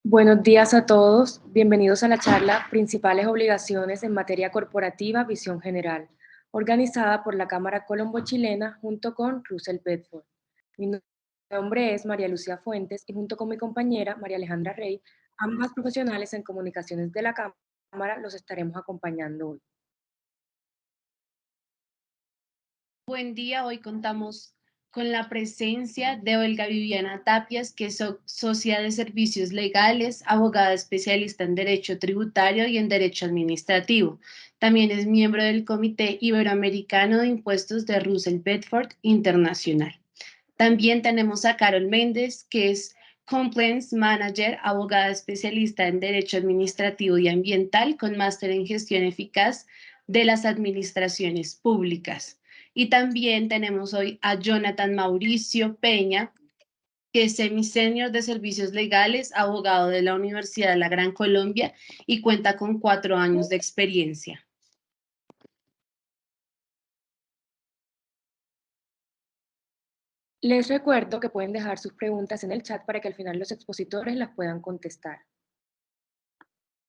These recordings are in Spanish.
Buenos días a todos. Bienvenidos a la charla Principales obligaciones en materia corporativa, visión general, organizada por la Cámara Colombo-Chilena junto con Russell Bedford. Mi nombre es María Lucía Fuentes y junto con mi compañera María Alejandra Rey, ambas profesionales en comunicaciones de la Cámara, los estaremos acompañando hoy. Buen día, hoy contamos con la presencia de Olga Viviana Tapias, que es socia de servicios legales, abogada especialista en Derecho Tributario y en Derecho Administrativo. También es miembro del Comité Iberoamericano de Impuestos de Russell Bedford Internacional. También tenemos a Carol Méndez, que es Compliance Manager, abogada especialista en Derecho Administrativo y Ambiental, con máster en Gestión Eficaz de las Administraciones Públicas. Y también tenemos hoy a Jonathan Mauricio Peña, que es semi-senior de Servicios Legales, abogado de la Universidad de la Gran Colombia y cuenta con 4 años de experiencia. Les recuerdo que pueden dejar sus preguntas en el chat para que al final los expositores las puedan contestar.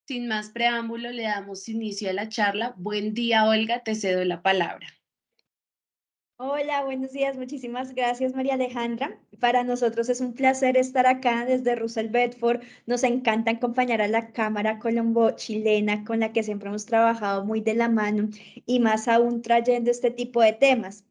Sin más preámbulo, le damos inicio a la charla. Buen día, Olga, te cedo la palabra. Hola, buenos días. Muchísimas gracias, María Alejandra. Para nosotros es un placer estar acá desde Russell Bedford. Nos encanta acompañar a la Cámara Colombo-Chilena, con la que siempre hemos trabajado muy de la mano y más aún trayendo este tipo de temas.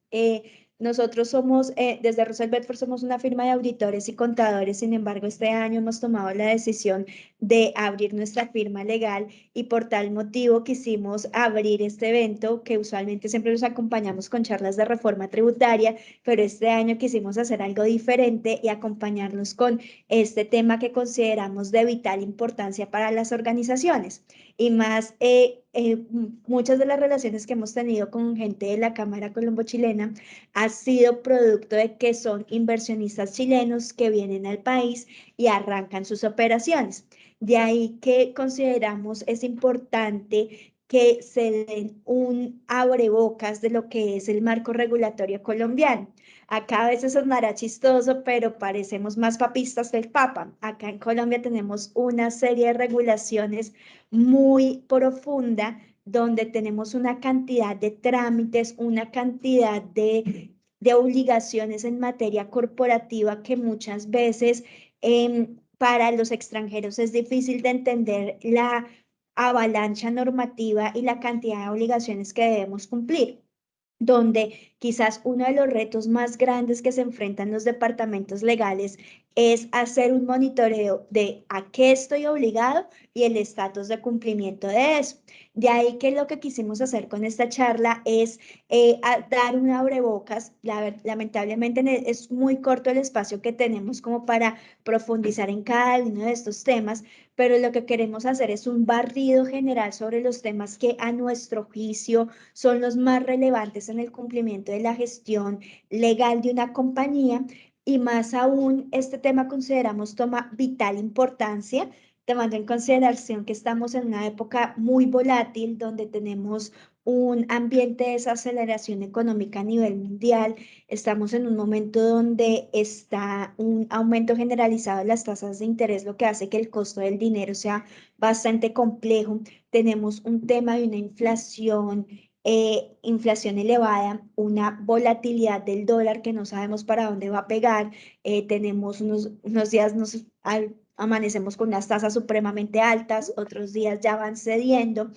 Nosotros somos, desde Russell Bedford, somos una firma de auditores y contadores. Sin embargo, este año hemos tomado la decisión de abrir nuestra firma legal y por tal motivo quisimos abrir este evento que usualmente siempre los acompañamos con charlas de reforma tributaria, pero este año quisimos hacer algo diferente y acompañarnos con este tema que consideramos de vital importancia para las organizaciones. Y más, muchas de las relaciones que hemos tenido con gente de la Cámara Colombo-Chilena ha sido producto de que son inversionistas chilenos que vienen al país y arrancan sus operaciones. De ahí que consideramos es importante que se den un abrebocas de lo que es el marco regulatorio colombiano. Acá a veces sonará chistoso, pero parecemos más papistas que el Papa. Acá en Colombia tenemos una serie de regulaciones muy profunda donde tenemos una cantidad de trámites, una cantidad de obligaciones en materia corporativa que muchas veces para los extranjeros es difícil de entender la avalancha normativa y la cantidad de obligaciones que debemos cumplir, donde quizás uno de los retos más grandes que se enfrentan los departamentos legales es hacer un monitoreo de a qué estoy obligado y el estatus de cumplimiento de eso. De ahí que lo que quisimos hacer con esta charla es dar un abrebocas. Lamentablemente es muy corto el espacio que tenemos como para profundizar en cada uno de estos temas, pero lo que queremos hacer es un barrido general sobre los temas que a nuestro juicio son los más relevantes en el cumplimiento de la gestión legal de una compañía y más aún este tema consideramos toma vital importancia, tomando en consideración que estamos en una época muy volátil donde tenemos un ambiente de desaceleración económica a nivel mundial. Estamos en un momento donde está un aumento generalizado de las tasas de interés, lo que hace que el costo del dinero sea bastante complejo. Tenemos un tema de una inflación elevada, una volatilidad del dólar que no sabemos para dónde va a pegar. Tenemos unos días amanecemos con unas tasas supremamente altas, otros días ya van cediendo.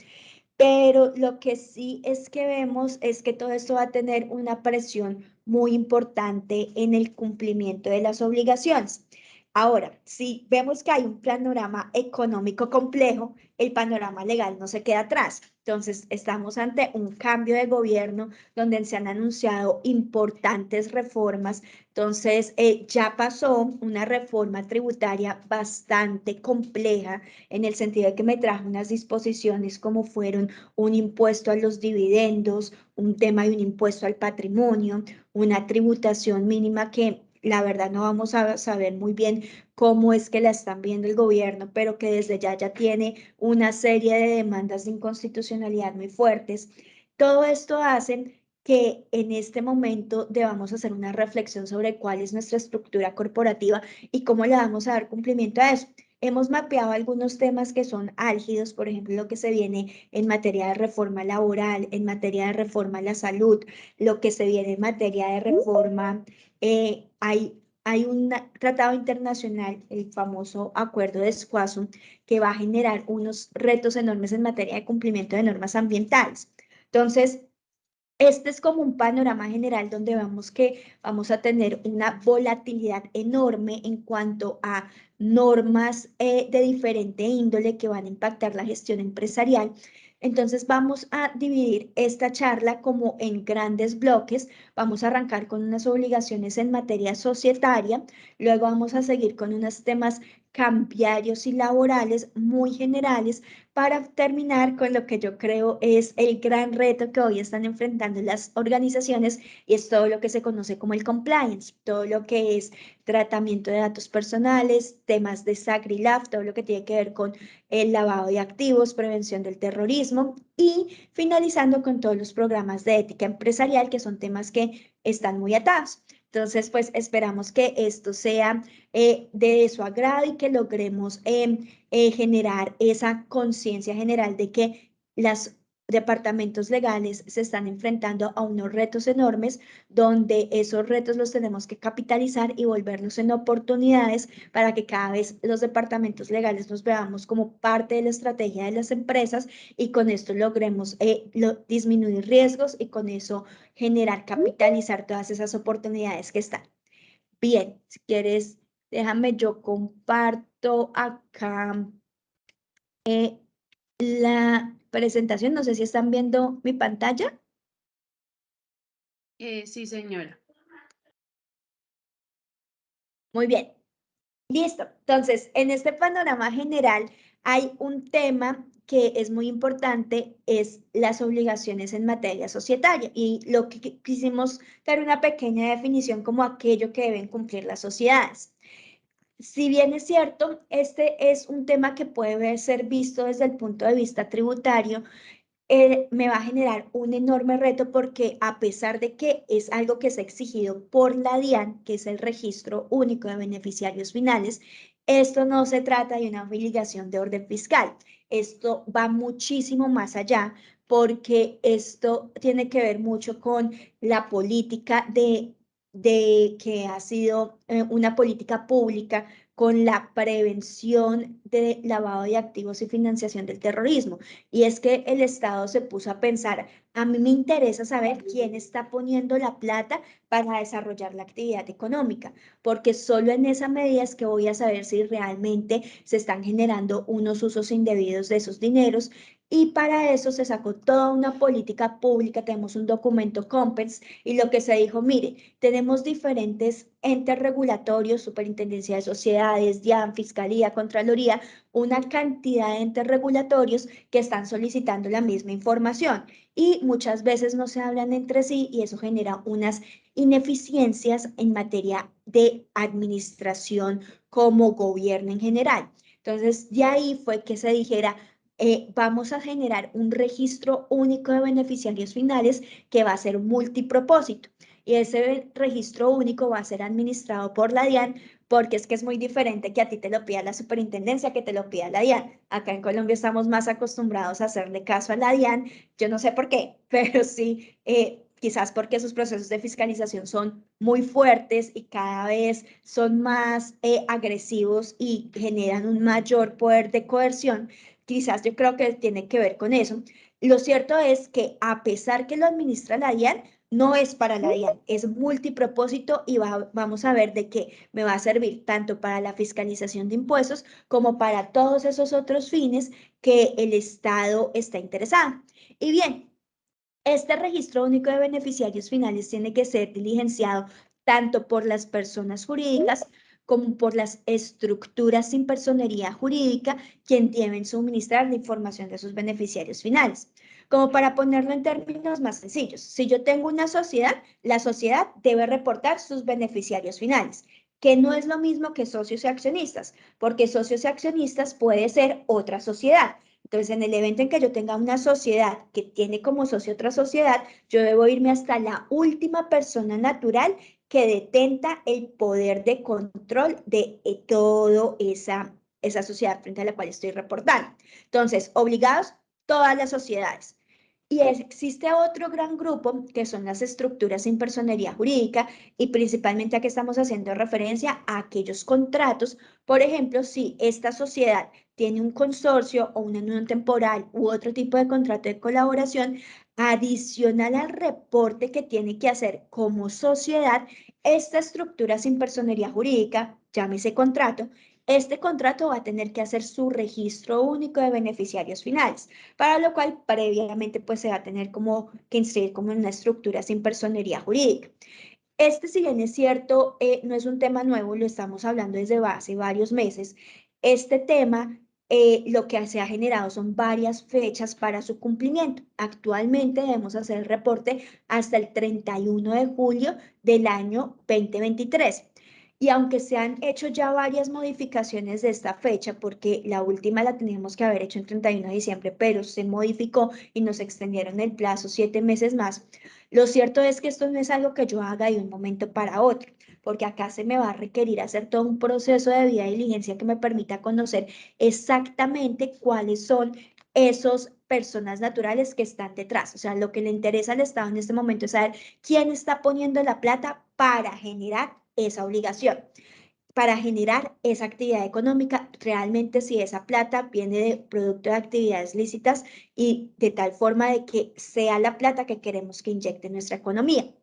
Pero lo que sí es que vemos es que todo esto va a tener una presión muy importante en el cumplimiento de las obligaciones. Ahora, si vemos que hay un panorama económico complejo, el panorama legal no se queda atrás. Entonces, estamos ante un cambio de gobierno donde se han anunciado importantes reformas. Entonces, ya pasó una reforma tributaria bastante compleja en el sentido de que me trajo unas disposiciones como fueron un impuesto a los dividendos, un tema de un impuesto al patrimonio, una tributación mínima que la verdad no vamos a saber muy bien cómo es que la están viendo el gobierno, pero que desde ya tiene una serie de demandas de inconstitucionalidad muy fuertes. Todo esto hace que en este momento debamos hacer una reflexión sobre cuál es nuestra estructura corporativa y cómo le vamos a dar cumplimiento a eso. Hemos mapeado algunos temas que son álgidos, por ejemplo, lo que se viene en materia de reforma laboral, en materia de reforma a la salud, lo que se viene en materia de reforma. Hay un tratado internacional, el famoso Acuerdo de Escazú, que va a generar unos retos enormes en materia de cumplimiento de normas ambientales. Entonces, este es como un panorama general donde vamos que vamos a tener una volatilidad enorme en cuanto a normas de diferente índole que van a impactar la gestión empresarial. Entonces vamos a dividir esta charla como en grandes bloques. Vamos a arrancar con unas obligaciones en materia societaria, luego vamos a seguir con unos temas cambiarios y laborales muy generales para terminar con lo que yo creo es el gran reto que hoy están enfrentando las organizaciones y es todo lo que se conoce como el compliance, todo lo que es tratamiento de datos personales, temas de SACRI-LAF, todo lo que tiene que ver con el lavado de activos, prevención del terrorismo y finalizando con todos los programas de ética empresarial, que son temas que están muy atados. Entonces, pues esperamos que esto sea de su agrado y que logremos generar esa conciencia general de que los departamentos legales se están enfrentando a unos retos enormes, donde esos retos los tenemos que capitalizar y volverlos en oportunidades para que cada vez los departamentos legales nos veamos como parte de la estrategia de las empresas y con esto logremos disminuir riesgos y con eso generar, capitalizar todas esas oportunidades que están. Bien, si quieres, déjame yo comparto acá la presentación. No sé si están viendo mi pantalla. Sí, señora. Muy bien. Listo. Entonces, en este panorama general hay un tema que es muy importante, es las obligaciones en materia societaria. Y lo que quisimos dar una pequeña definición como aquello que deben cumplir las sociedades. Si bien es cierto, este es un tema que puede ser visto desde el punto de vista tributario, me va a generar un enorme reto porque a pesar de que es algo que es exigido por la DIAN, que es el Registro Único de Beneficiarios Finales, esto no se trata de una obligación de orden fiscal. Esto va muchísimo más allá porque esto tiene que ver mucho con la política de que ha sido una política pública con la prevención de lavado de activos y financiación del terrorismo. Y es que el Estado se puso a pensar, a mí me interesa saber quién está poniendo la plata para desarrollar la actividad económica, porque solo en esa medida es que voy a saber si realmente se están generando unos usos indebidos de esos dineros. Y para eso se sacó toda una política pública, tenemos un documento COMPES y lo que se dijo, mire, tenemos diferentes entes regulatorios, Superintendencia de Sociedades, DIAN, Fiscalía, Contraloría, una cantidad de entes regulatorios que están solicitando la misma información y muchas veces no se hablan entre sí y eso genera unas ineficiencias en materia de administración como gobierno en general. Entonces, de ahí fue que se dijera, vamos a generar un registro único de beneficiarios finales que va a ser multipropósito. Y ese registro único va a ser administrado por la DIAN, porque es que es muy diferente que a ti te lo pida la superintendencia que te lo pida la DIAN. Acá en Colombia estamos más acostumbrados a hacerle caso a la DIAN, yo no sé por qué, pero sí, quizás porque sus procesos de fiscalización son muy fuertes y cada vez son más agresivos y generan un mayor poder de coerción. Quizás yo creo que tiene que ver con eso. Lo cierto es que a pesar que lo administra la DIAN, no es para la DIAN, es multipropósito y vamos a ver de qué me va a servir tanto para la fiscalización de impuestos como para todos esos otros fines que el Estado está interesado. Y bien, este registro único de beneficiarios finales tiene que ser diligenciado tanto por las personas jurídicas como por las estructuras sin personería jurídica, quien deben suministrar la información de sus beneficiarios finales. Como para ponerlo en términos más sencillos, si yo tengo una sociedad, la sociedad debe reportar sus beneficiarios finales, que no es lo mismo que socios y accionistas, porque socios y accionistas puede ser otra sociedad. Entonces, en el evento en que yo tenga una sociedad que tiene como socio otra sociedad, yo debo irme hasta la última persona natural que detenta el poder de control de toda esa sociedad frente a la cual estoy reportando. Entonces, obligados todas las sociedades. Y existe otro gran grupo que son las estructuras sin personería jurídica y principalmente aquí estamos haciendo referencia a aquellos contratos. Por ejemplo, si esta sociedad tiene un consorcio o una unión temporal u otro tipo de contrato de colaboración, adicional al reporte que tiene que hacer como sociedad, esta estructura sin personería jurídica, llámese contrato, este contrato va a tener que hacer su registro único de beneficiarios finales, para lo cual previamente pues se va a tener como que inscribir como en una estructura sin personería jurídica. Este, si bien es cierto, no es un tema nuevo, lo estamos hablando desde hace varios meses. Este tema, lo que se ha generado son varias fechas para su cumplimiento. Actualmente debemos hacer el reporte hasta el 31 de julio del año 2023. Y aunque se han hecho ya varias modificaciones de esta fecha, porque la última la teníamos que haber hecho el 31 de diciembre, pero se modificó y nos extendieron el plazo 7 meses más, lo cierto es que esto no es algo que yo haga de un momento para otro, porque acá se me va a requerir hacer todo un proceso de debida diligencia que me permita conocer exactamente cuáles son esos personas naturales que están detrás. O sea, lo que le interesa al Estado en este momento es saber quién está poniendo la plata para generar esa obligación, para generar esa actividad económica, realmente si esa plata viene de producto de actividades lícitas y de tal forma de que sea la plata que queremos que inyecte en nuestra economía.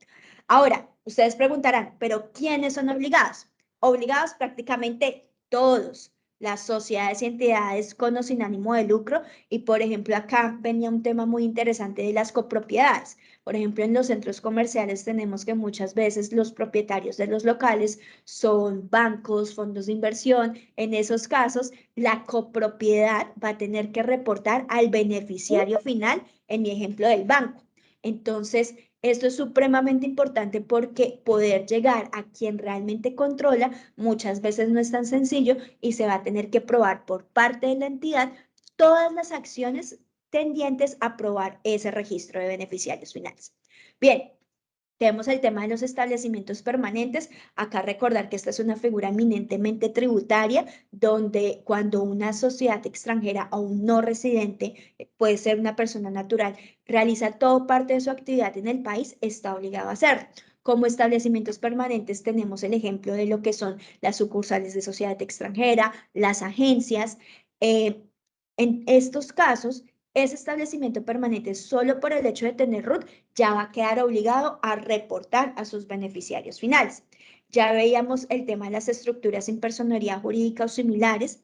Ahora, ustedes preguntarán, ¿pero quiénes son obligados? Obligados prácticamente todos, las sociedades y entidades con o sin ánimo de lucro. Y por ejemplo, acá venía un tema muy interesante de las copropiedades. Por ejemplo, en los centros comerciales tenemos que muchas veces los propietarios de los locales son bancos, fondos de inversión. En esos casos, la copropiedad va a tener que reportar al beneficiario final, en mi ejemplo del banco. Entonces, esto es supremamente importante porque poder llegar a quien realmente controla muchas veces no es tan sencillo y se va a tener que probar por parte de la entidad todas las acciones tendientes a probar ese registro de beneficiarios finales. Bien, tenemos el tema de los establecimientos permanentes. Acá recordar que esta es una figura eminentemente tributaria, donde cuando una sociedad extranjera o un no residente, puede ser una persona natural, realiza toda parte de su actividad en el país, está obligado a hacerlo. Como establecimientos permanentes tenemos el ejemplo de lo que son las sucursales de sociedad extranjera, las agencias. En estos casos, ese establecimiento permanente solo por el hecho de tener RUT ya va a quedar obligado a reportar a sus beneficiarios finales. Ya veíamos el tema de las estructuras sin personería jurídica o similares.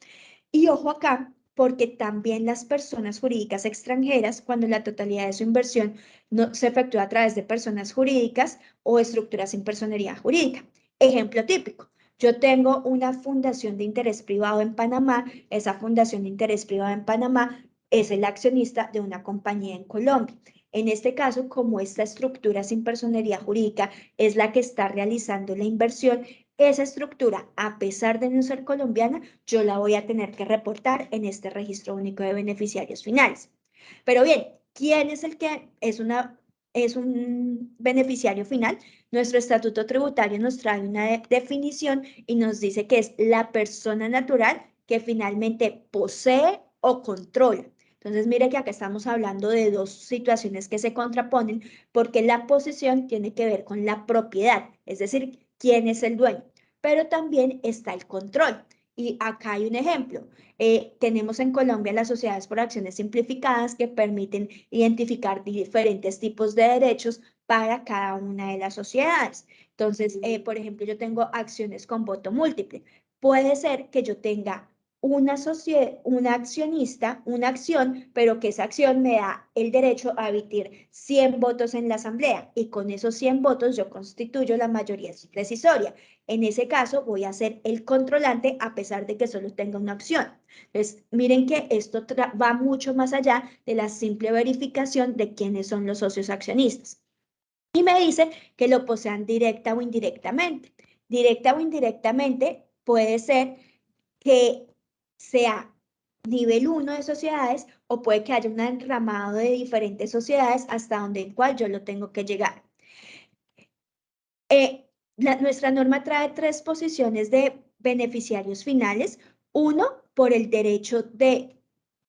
Y ojo acá, porque también las personas jurídicas extranjeras, cuando la totalidad de su inversión no se efectúa a través de personas jurídicas o estructuras sin personería jurídica. Ejemplo típico. Yo tengo una fundación de interés privado en Panamá. Esa fundación de interés privado en Panamá es el accionista de una compañía en Colombia. En este caso, como esta estructura sin personería jurídica es la que está realizando la inversión, esa estructura, a pesar de no ser colombiana, yo la voy a tener que reportar en este registro único de beneficiarios finales. Pero bien, ¿quién es el que es un beneficiario final? Nuestro estatuto tributario nos trae una definición y nos dice que es la persona natural que finalmente posee o controla. Entonces, mire que acá estamos hablando de dos situaciones que se contraponen porque la posesión tiene que ver con la propiedad, es decir, quién es el dueño, pero también está el control. Y acá hay un ejemplo. Tenemos en Colombia las sociedades por acciones simplificadas que permiten identificar diferentes tipos de derechos para cada una de las sociedades. Entonces, por ejemplo, yo tengo acciones con voto múltiple. Puede ser que yo tenga un accionista, una acción, pero que esa acción me da el derecho a emitir 100 votos en la asamblea y con esos 100 votos yo constituyo la mayoría decisoria. En ese caso voy a ser el controlante a pesar de que solo tenga una opción. Entonces, miren que esto va mucho más allá de la simple verificación de quiénes son los socios accionistas. Y me dice que lo posean directa o indirectamente. Directa o indirectamente puede ser que sea nivel 1 de sociedades o puede que haya un enramado de diferentes sociedades hasta donde el cual yo lo tengo que llegar. Nuestra norma trae 3 posiciones de beneficiarios finales. Uno, por el derecho de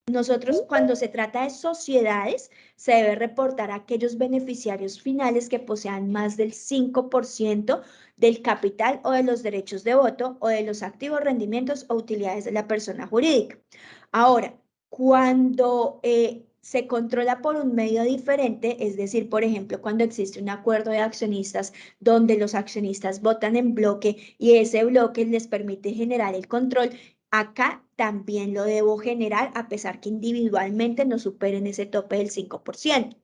nosotros, cuando se trata de sociedades, se debe reportar a aquellos beneficiarios finales que posean más del 5% del capital o de los derechos de voto o de los activos, rendimientos o utilidades de la persona jurídica. Ahora, cuando se controla por un medio diferente, es decir, por ejemplo, cuando existe un acuerdo de accionistas donde los accionistas votan en bloque y ese bloque les permite generar el control, acá también lo debo generar a pesar que individualmente no superen ese tope del 5%.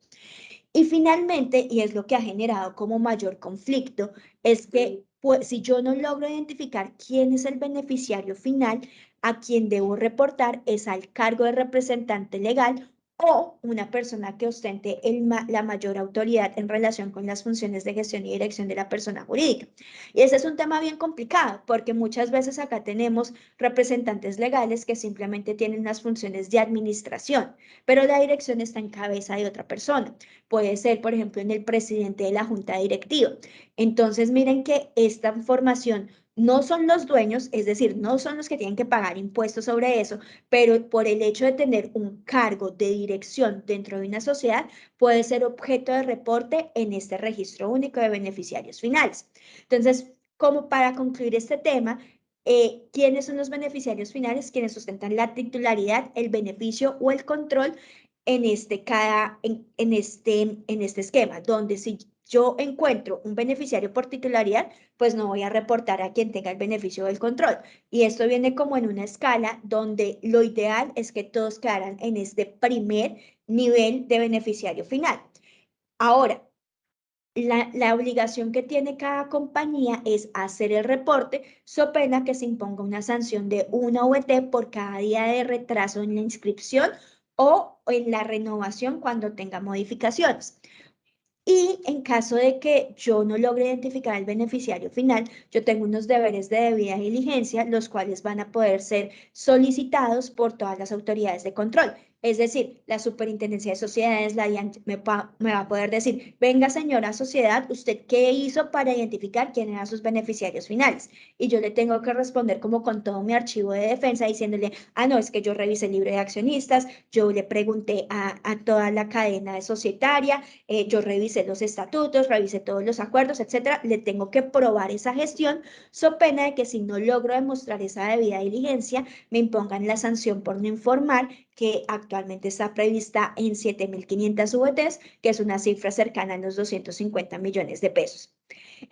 Y finalmente, y es lo que ha generado como mayor conflicto, es que pues, si yo no logro identificar quién es el beneficiario final, a quien debo reportar es al cargo de representante legal o una persona que ostente la mayor autoridad en relación con las funciones de gestión y dirección de la persona jurídica. Y ese es un tema bien complicado porque muchas veces acá tenemos representantes legales que simplemente tienen las funciones de administración, pero la dirección está en cabeza de otra persona. Puede ser, por ejemplo, en el presidente de la junta directiva. Entonces, miren que esta información no son los dueños, es decir, no son los que tienen que pagar impuestos sobre eso, pero por el hecho de tener un cargo de dirección dentro de una sociedad, puede ser objeto de reporte en este registro único de beneficiarios finales. Entonces, como para concluir este tema, ¿quiénes son los beneficiarios finales? Quienes sustentan la titularidad, el beneficio o el control en este esquema, donde si yo encuentro un beneficiario por titularidad, pues no voy a reportar a quien tenga el beneficio del control. Y esto viene como en una escala donde lo ideal es que todos quedaran en este primer nivel de beneficiario final. Ahora, la obligación que tiene cada compañía es hacer el reporte, so pena que se imponga una sanción de una VT por cada día de retraso en la inscripción o en la renovación cuando tenga modificaciones. Y en caso de que yo no logre identificar el beneficiario final, yo tengo unos deberes de debida diligencia, los cuales van a poder ser solicitados por todas las autoridades de control. Es decir, la Superintendencia de Sociedades, la DIAN, me va a poder decir, venga señora sociedad, ¿usted qué hizo para identificar quién eran sus beneficiarios finales? Y yo le tengo que responder como con todo mi archivo de defensa diciéndole, no, es que yo revisé el libro de accionistas, yo le pregunté a toda la cadena de societaria, yo revisé los estatutos, revisé todos los acuerdos, etcétera, le tengo que probar esa gestión, so pena de que si no logro demostrar esa debida diligencia, me impongan la sanción por no informar, que actualmente está prevista en 7.500 VTs, que es una cifra cercana a los 250 millones de pesos.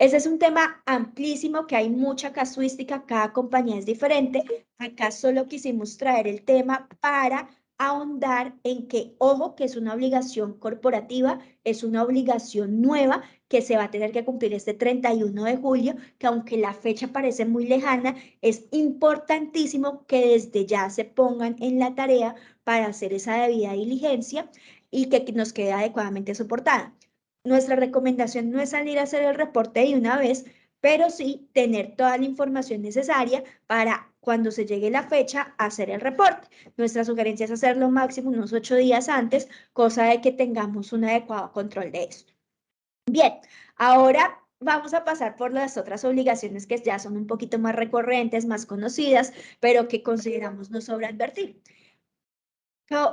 Ese es un tema amplísimo que hay mucha casuística, cada compañía es diferente. Acá solo quisimos traer el tema para ahondar en que, ojo, que es una obligación corporativa, es una obligación nueva que se va a tener que cumplir este 31 de julio, que aunque la fecha parece muy lejana, es importantísimo que desde ya se pongan en la tarea para hacer esa debida diligencia y que nos quede adecuadamente soportada. Nuestra recomendación no es salir a hacer el reporte de una vez, pero sí tener toda la información necesaria para cuando se llegue la fecha hacer el reporte. Nuestra sugerencia es hacerlo máximo unos 8 días antes, cosa de que tengamos un adecuado control de esto. Bien, ahora vamos a pasar por las otras obligaciones que ya son un poquito más recurrentes, más conocidas, pero que consideramos no sobra advertir.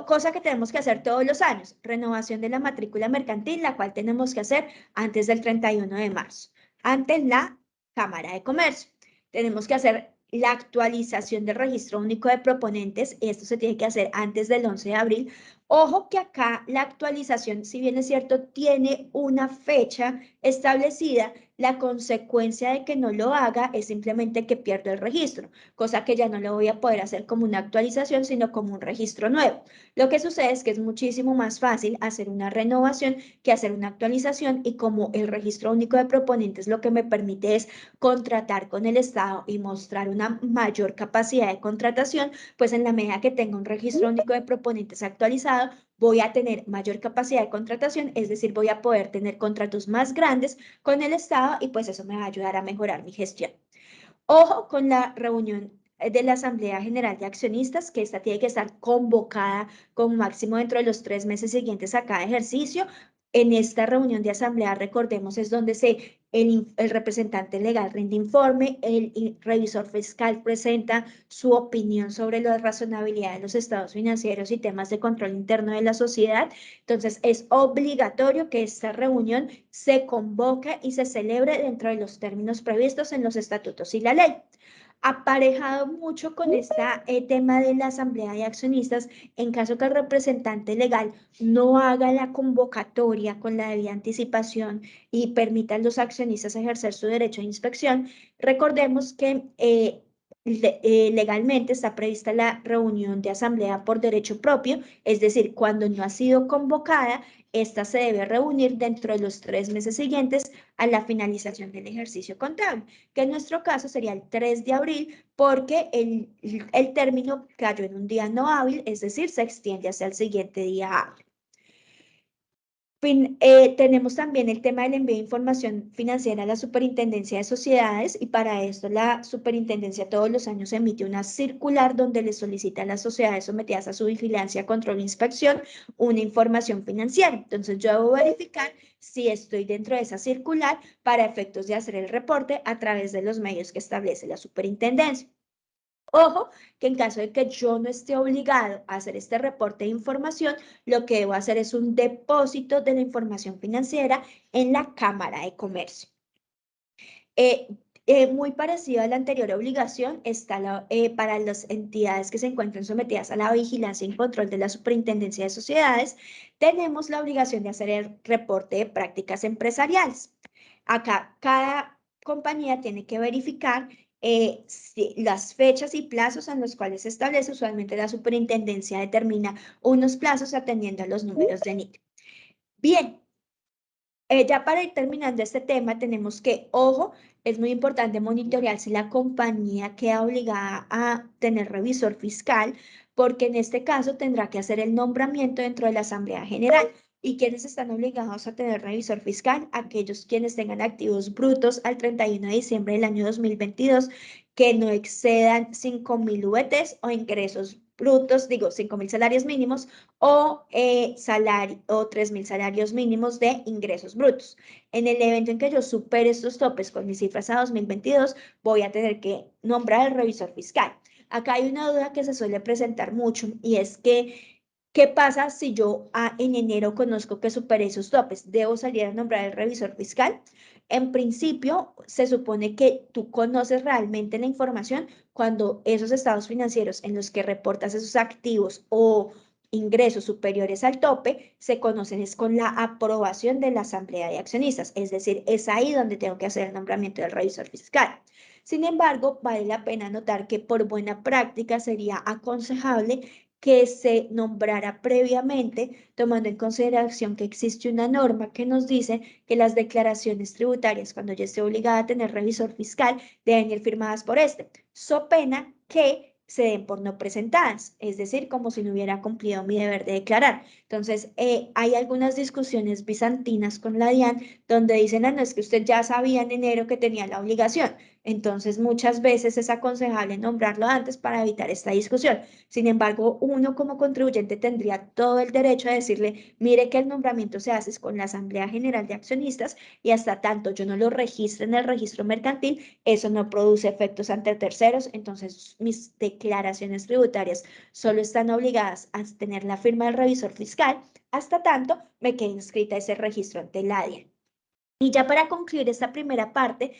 Cosa que tenemos que hacer todos los años, renovación de la matrícula mercantil, la cual tenemos que hacer antes del 31 de marzo, ante la Cámara de Comercio. Tenemos que hacer la actualización del registro único de proponentes, esto se tiene que hacer antes del 11 de abril. Ojo que acá la actualización, si bien es cierto, tiene una fecha establecida, la consecuencia de que no lo haga es simplemente que pierdo el registro, cosa que ya no lo voy a poder hacer como una actualización, sino como un registro nuevo. Lo que sucede es que es muchísimo más fácil hacer una renovación que hacer una actualización, y como el registro único de proponentes lo que me permite es contratar con el Estado y mostrar una mayor capacidad de contratación, pues en la medida que tenga un registro único de proponentes actualizado, voy a tener mayor capacidad de contratación, es decir, voy a poder tener contratos más grandes con el Estado, y pues eso me va a ayudar a mejorar mi gestión. Ojo con la reunión de la Asamblea General de Accionistas, que esta tiene que estar convocada con máximo dentro de los 3 meses siguientes a cada ejercicio. En esta reunión de asamblea, recordemos, es donde el representante legal rinde informe, el revisor fiscal presenta su opinión sobre la razonabilidad de los estados financieros y temas de control interno de la sociedad. Entonces, es obligatorio que esta reunión se convoque y se celebre dentro de los términos previstos en los estatutos y la ley. Aparejado mucho con este tema de la asamblea de accionistas, en caso que el representante legal no haga la convocatoria con la debida anticipación y permita a los accionistas ejercer su derecho a inspección, recordemos que legalmente está prevista la reunión de asamblea por derecho propio, es decir, cuando no ha sido convocada, esta se debe reunir dentro de los 3 meses siguientes a la finalización del ejercicio contable, que en nuestro caso sería el 3 de abril, porque el término cayó en un día no hábil, es decir, se extiende hacia el siguiente día hábil. Tenemos también el tema del envío de información financiera a la Superintendencia de Sociedades, y para esto la Superintendencia todos los años emite una circular donde le solicita a las sociedades sometidas a su vigilancia, control e inspección una información financiera. Entonces yo debo verificar si estoy dentro de esa circular para efectos de hacer el reporte a través de los medios que establece la Superintendencia. Ojo, que en caso de que yo no esté obligado a hacer este reporte de información, lo que debo hacer es un depósito de la información financiera en la Cámara de Comercio. Muy parecido a la anterior obligación está para las entidades que se encuentran sometidas a la vigilancia y control de la Superintendencia de Sociedades, tenemos la obligación de hacer el reporte de prácticas empresariales. Acá cada compañía tiene que verificar las fechas y plazos en los cuales se establece. Usualmente la superintendencia determina unos plazos atendiendo a los números de NIC. Bien, ya para ir terminando este tema, tenemos que, ojo, es muy importante monitorear si la compañía queda obligada a tener revisor fiscal, porque en este caso tendrá que hacer el nombramiento dentro de la Asamblea General. ¿Y quiénes están obligados a tener revisor fiscal? Aquellos quienes tengan activos brutos al 31 de diciembre del año 2022 que no excedan 5.000 VTs o ingresos brutos, digo, 5.000 salarios mínimos o 3.000 salarios mínimos de ingresos brutos. En el evento en que yo supere estos topes con mis cifras a 2022, voy a tener que nombrar al revisor fiscal. Acá hay una duda que se suele presentar mucho, y es que, ¿qué pasa si yo en enero conozco que superé esos topes? ¿Debo salir a nombrar al revisor fiscal? En principio, se supone que tú conoces realmente la información cuando esos estados financieros en los que reportas esos activos o ingresos superiores al tope se conocen es con la aprobación de la Asamblea de Accionistas, es decir, es ahí donde tengo que hacer el nombramiento del revisor fiscal. Sin embargo, vale la pena notar que por buena práctica sería aconsejable que se nombrara previamente, tomando en consideración que existe una norma que nos dice que las declaraciones tributarias, cuando yo esté obligada a tener revisor fiscal, deben ir firmadas por este, so pena que se den por no presentadas, es decir, como si no hubiera cumplido mi deber de declarar. Entonces, hay algunas discusiones bizantinas con la DIAN donde dicen, no, es que usted ya sabía en enero que tenía la obligación. Entonces, muchas veces es aconsejable nombrarlo antes para evitar esta discusión. Sin embargo, uno como contribuyente tendría todo el derecho a decirle, mire que el nombramiento se hace con la Asamblea General de Accionistas, y hasta tanto yo no lo registre en el registro mercantil, eso no produce efectos ante terceros. Entonces, mis declaraciones tributarias solo están obligadas a tener la firma del revisor fiscal hasta tanto me quede inscrita ese registro ante el ADIA. Y ya para concluir esta primera parte,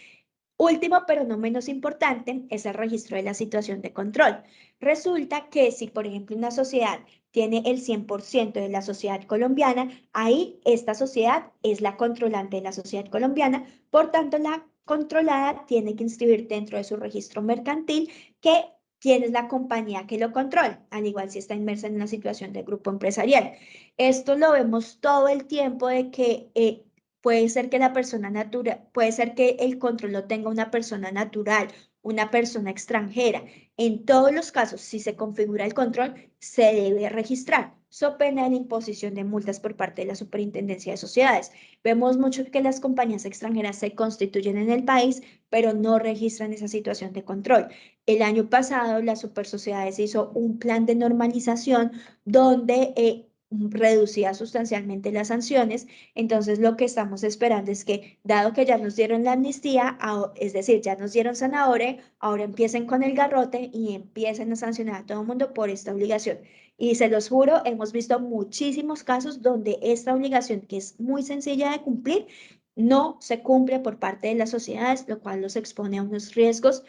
Último, pero no menos importante, es el registro de la situación de control. Resulta que si, por ejemplo, una sociedad tiene el 100% de la sociedad colombiana, ahí esta sociedad es la controlante de la sociedad colombiana, por tanto, la controlada tiene que inscribir dentro de su registro mercantil que quién es la compañía que lo controla, al igual si está inmersa en una situación de grupo empresarial. Esto lo vemos todo el tiempo de que puede ser que la persona natural, puede ser que el control lo tenga una persona natural, una persona extranjera. En todos los casos, si se configura el control, se debe registrar, so pena de la imposición de multas por parte de la Superintendencia de Sociedades. Vemos mucho que las compañías extranjeras se constituyen en el país, pero no registran esa situación de control. El año pasado, las Supersociedades hizo un plan de normalización donde reducía sustancialmente las sanciones. Entonces, lo que estamos esperando es que, dado que ya nos dieron la amnistía, es decir, ya nos dieron zanahoria, ahora empiecen con el garrote y empiecen a sancionar a todo el mundo por esta obligación. Y se los juro, hemos visto muchísimos casos donde esta obligación, que es muy sencilla de cumplir, no se cumple por parte de las sociedades, lo cual los expone a unos riesgos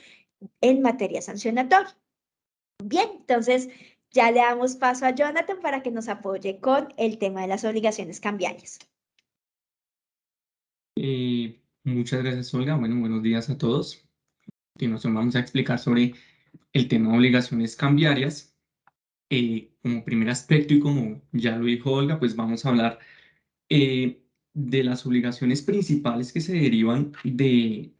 en materia sancionatoria. Bien, entonces ya le damos paso a Jonathan para que nos apoye con el tema de las obligaciones cambiarias. Muchas gracias, Olga. Bueno, buenos días a todos. A continuación vamos a explicar sobre el tema de obligaciones cambiarias. Como primer aspecto y como ya lo dijo Olga, pues vamos a hablar de las obligaciones principales que se derivan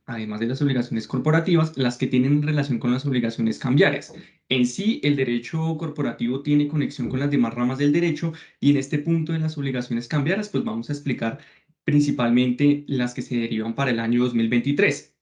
además de las obligaciones corporativas, las que tienen relación con las obligaciones cambiarias. En sí, el derecho corporativo tiene conexión con las demás ramas del derecho y en este punto de las obligaciones cambiarias, pues vamos a explicar principalmente las que se derivan para el año 2023.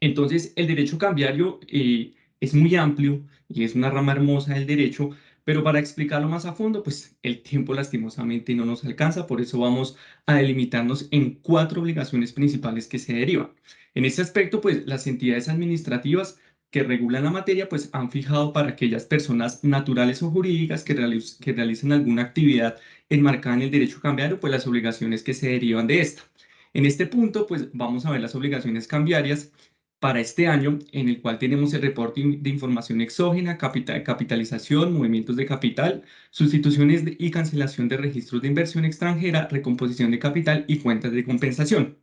Entonces, el derecho cambiario es muy amplio y es una rama hermosa del derecho, pero para explicarlo más a fondo, pues el tiempo lastimosamente no nos alcanza, por eso vamos a delimitarnos en 4 obligaciones principales que se derivan. En este aspecto, pues las entidades administrativas que regulan la materia, pues han fijado para aquellas personas naturales o jurídicas que realicen alguna actividad enmarcada en el derecho cambiario, pues las obligaciones que se derivan de esta. En este punto, pues vamos a ver las obligaciones cambiarias para este año, en el cual tenemos el reporte de información exógena, capitalización, movimientos de capital, sustituciones y cancelación de registros de inversión extranjera, recomposición de capital y cuentas de compensación.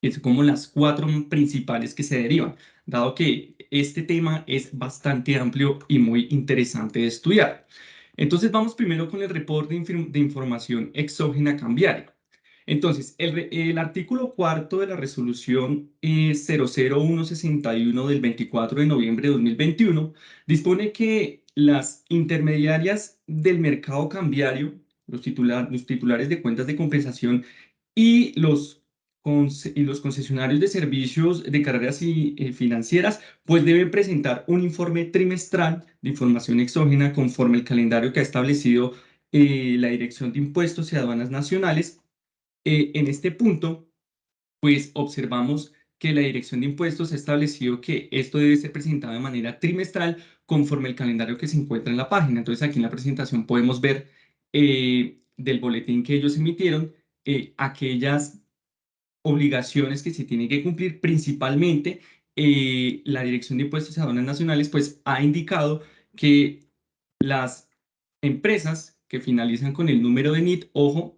Es como las 4 principales que se derivan, dado que este tema es bastante amplio y muy interesante de estudiar. Entonces vamos primero con el reporte de información exógena cambiaria. Entonces, el artículo 4 de la resolución 00161 del 24 de noviembre de 2021 dispone que las intermediarias del mercado cambiario, los titulares de cuentas de compensación y los concesionarios de servicios de carreras financieras, pues deben presentar un informe trimestral de información exógena conforme el calendario que ha establecido la Dirección de Impuestos y Aduanas Nacionales. En este punto, pues observamos que la Dirección de Impuestos ha establecido que esto debe ser presentado de manera trimestral conforme el calendario que se encuentra en la página. Entonces, aquí en la presentación podemos ver del boletín que ellos emitieron aquellas obligaciones que se tienen que cumplir. Principalmente, la Dirección de Impuestos y Aduanas Nacionales pues ha indicado que las empresas que finalizan con el número de NIT, ojo,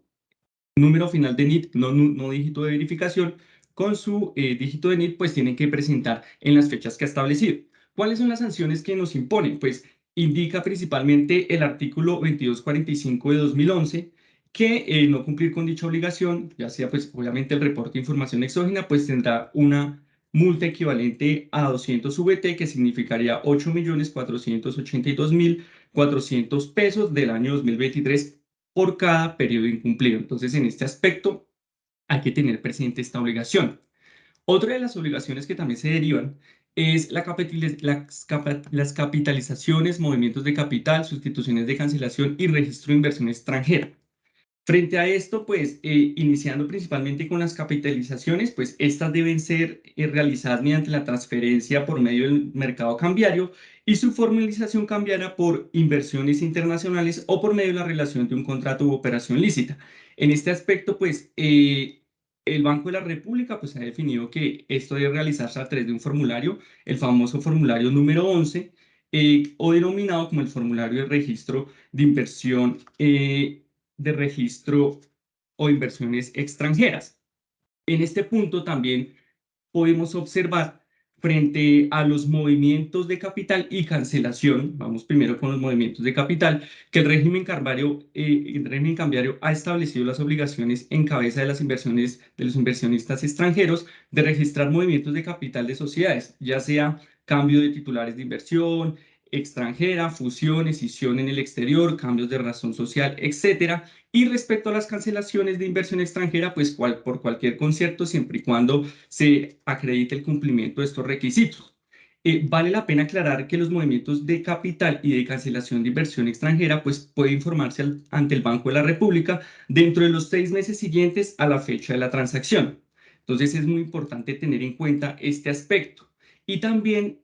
número final de NIT, no dígito de verificación, con su dígito de NIT, pues tienen que presentar en las fechas que ha establecido. ¿Cuáles son las sanciones que nos imponen? Pues indica principalmente el artículo 2245 de 2011 que no cumplir con dicha obligación, ya sea pues obviamente el reporte de información exógena, pues tendrá una multa equivalente a 200 VT, que significaría 8.482.400 pesos del año 2023 por cada periodo incumplido. Entonces, en este aspecto hay que tener presente esta obligación. Otra de las obligaciones que también se derivan es las capitalizaciones, movimientos de capital, sustituciones de cancelación y registro de inversión extranjera. Frente a esto, pues, iniciando principalmente con las capitalizaciones, pues estas deben ser realizadas mediante la transferencia por medio del mercado cambiario y su formalización cambiaria por inversiones internacionales o por medio de la relación de un contrato u operación lícita. En este aspecto, pues, el Banco de la República pues ha definido que esto debe realizarse a través de un formulario, el famoso formulario número 11, o denominado como el formulario de registro de inversión, de registro o inversiones extranjeras. En este punto también podemos observar frente a los movimientos de capital y cancelación, vamos primero con los movimientos de capital, que el régimen cambiario ha establecido las obligaciones en cabeza de las inversiones de los inversionistas extranjeros de registrar movimientos de capital de sociedades, ya sea cambio de titulares de inversión extranjera, fusión, escisión en el exterior, cambios de razón social, etcétera. Y respecto a las cancelaciones de inversión extranjera, pues por cualquier concierto, siempre y cuando se acredite el cumplimiento de estos requisitos. Vale la pena aclarar que los movimientos de capital y de cancelación de inversión extranjera pues puede informarse ante el Banco de la República dentro de los 6 meses siguientes a la fecha de la transacción. Entonces es muy importante tener en cuenta este aspecto. Y también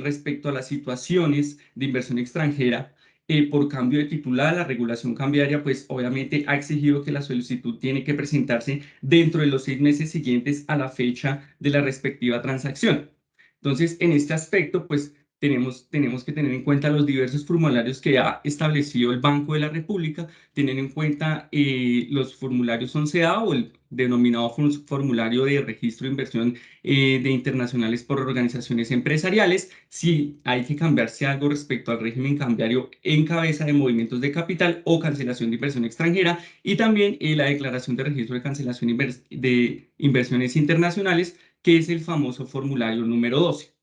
respecto a las situaciones de inversión extranjera, por cambio de titular, la regulación cambiaria, pues obviamente ha exigido que la solicitud tiene que presentarse dentro de los 6 meses siguientes a la fecha de la respectiva transacción. Entonces, en este aspecto, pues tenemos que tener en cuenta los diversos formularios que ha establecido el Banco de la República, tener en cuenta los formularios 11A o el denominado formulario de registro de inversión de internacionales por organizaciones empresariales, si hay que cambiarse algo respecto al régimen cambiario en cabeza de movimientos de capital o cancelación de inversión extranjera, y también la declaración de registro de cancelación de inversiones internacionales, que es el famoso formulario número 12.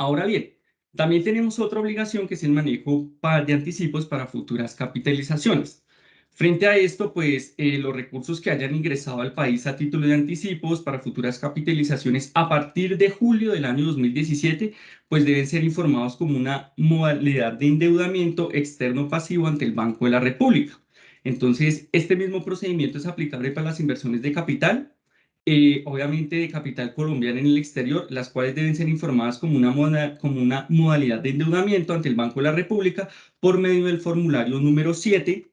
Ahora bien, también tenemos otra obligación que es el manejo de anticipos para futuras capitalizaciones. Frente a esto, pues los recursos que hayan ingresado al país a título de anticipos para futuras capitalizaciones a partir de julio del año 2017, pues deben ser informados como una modalidad de endeudamiento externo pasivo ante el Banco de la República. Entonces, este mismo procedimiento es aplicable para las inversiones de capital, obviamente de capital colombiano en el exterior, las cuales deben ser informadas como una modalidad de endeudamiento ante el Banco de la República por medio del formulario número 7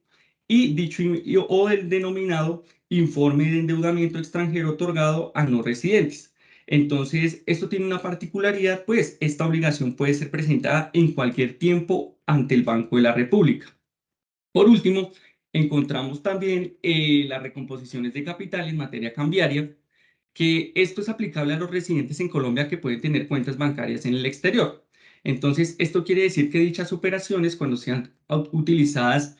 o el denominado informe de endeudamiento extranjero otorgado a no residentes. Entonces, esto tiene una particularidad, pues esta obligación puede ser presentada en cualquier tiempo ante el Banco de la República. Por último, encontramos también las recomposiciones de capital en materia cambiaria, que esto es aplicable a los residentes en Colombia que pueden tener cuentas bancarias en el exterior. Entonces, esto quiere decir que dichas operaciones, cuando sean utilizadas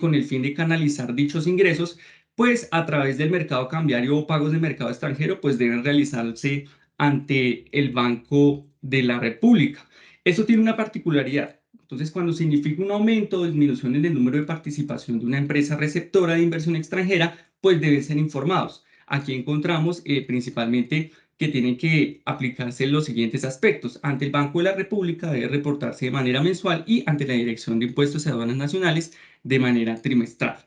con el fin de canalizar dichos ingresos, pues a través del mercado cambiario o pagos de mercado extranjero, pues deben realizarse ante el Banco de la República. Esto tiene una particularidad. Entonces, cuando significa un aumento o disminución en el número de participación de una empresa receptora de inversión extranjera, pues deben ser informados. Aquí encontramos principalmente que tienen que aplicarse los siguientes aspectos. Ante el Banco de la República debe reportarse de manera mensual y ante la Dirección de Impuestos y Aduanas Nacionales de manera trimestral.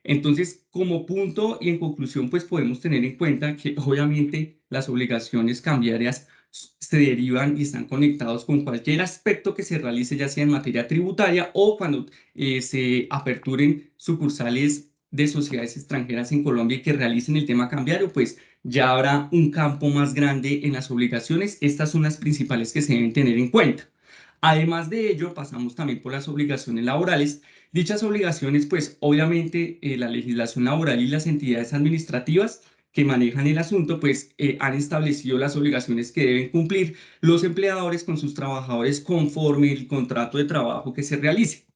Entonces, como punto y en conclusión, pues podemos tener en cuenta que obviamente las obligaciones cambiarias se derivan y están conectados con cualquier aspecto que se realice, ya sea en materia tributaria o cuando se aperturen sucursales de sociedades extranjeras en Colombia y que realicen el tema cambiario, pues ya habrá un campo más grande en las obligaciones. Estas son las principales que se deben tener en cuenta. Además de ello, pasamos también por las obligaciones laborales. Dichas obligaciones, pues obviamente la legislación laboral y las entidades administrativas que manejan el asunto, pues han establecido las obligaciones que deben cumplir los empleadores con sus trabajadores conforme el contrato de trabajo que se realice.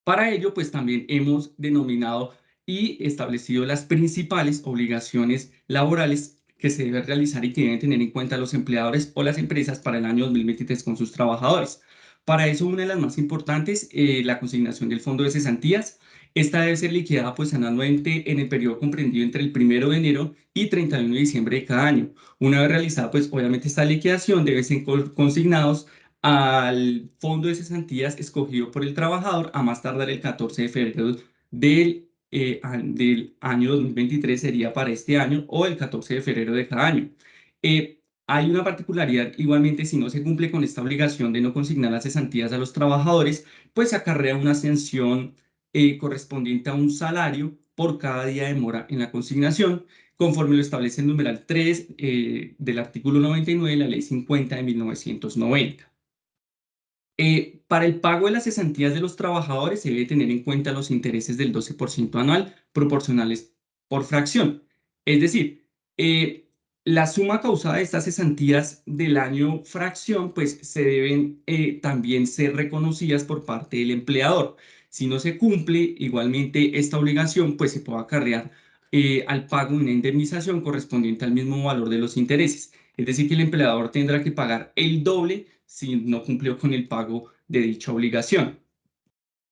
Para ello, pues también hemos denominado y establecido las principales obligaciones laborales que se deben realizar y que deben tener en cuenta los empleadores o las empresas para el año 2023 con sus trabajadores. Para eso, una de las más importantes, la consignación del fondo de cesantías. Esta debe ser liquidada pues anualmente en el periodo comprendido entre el 1 de enero y 31 de diciembre de cada año. Una vez realizada, pues obviamente esta liquidación debe ser consignados al fondo de cesantías escogido por el trabajador a más tardar el 14 de febrero del año 2023, sería para este año, o el 14 de febrero de cada año. Hay una particularidad, igualmente, si no se cumple con esta obligación de no consignar las cesantías a los trabajadores, pues se acarrea una sanción correspondiente a un salario por cada día de mora en la consignación, conforme lo establece el numeral 3 del artículo 99 de la Ley 50 de 1990. Para el pago de las cesantías de los trabajadores se debe tener en cuenta los intereses del 12% anual proporcionales por fracción. Es decir, la suma causada de estas cesantías del año fracción, pues se deben también ser reconocidas por parte del empleador. Si no se cumple igualmente esta obligación, pues se puede acarrear al pago una indemnización correspondiente al mismo valor de los intereses. Es decir, que el empleador tendrá que pagar el doble si no cumplió con el pago de dicha obligación.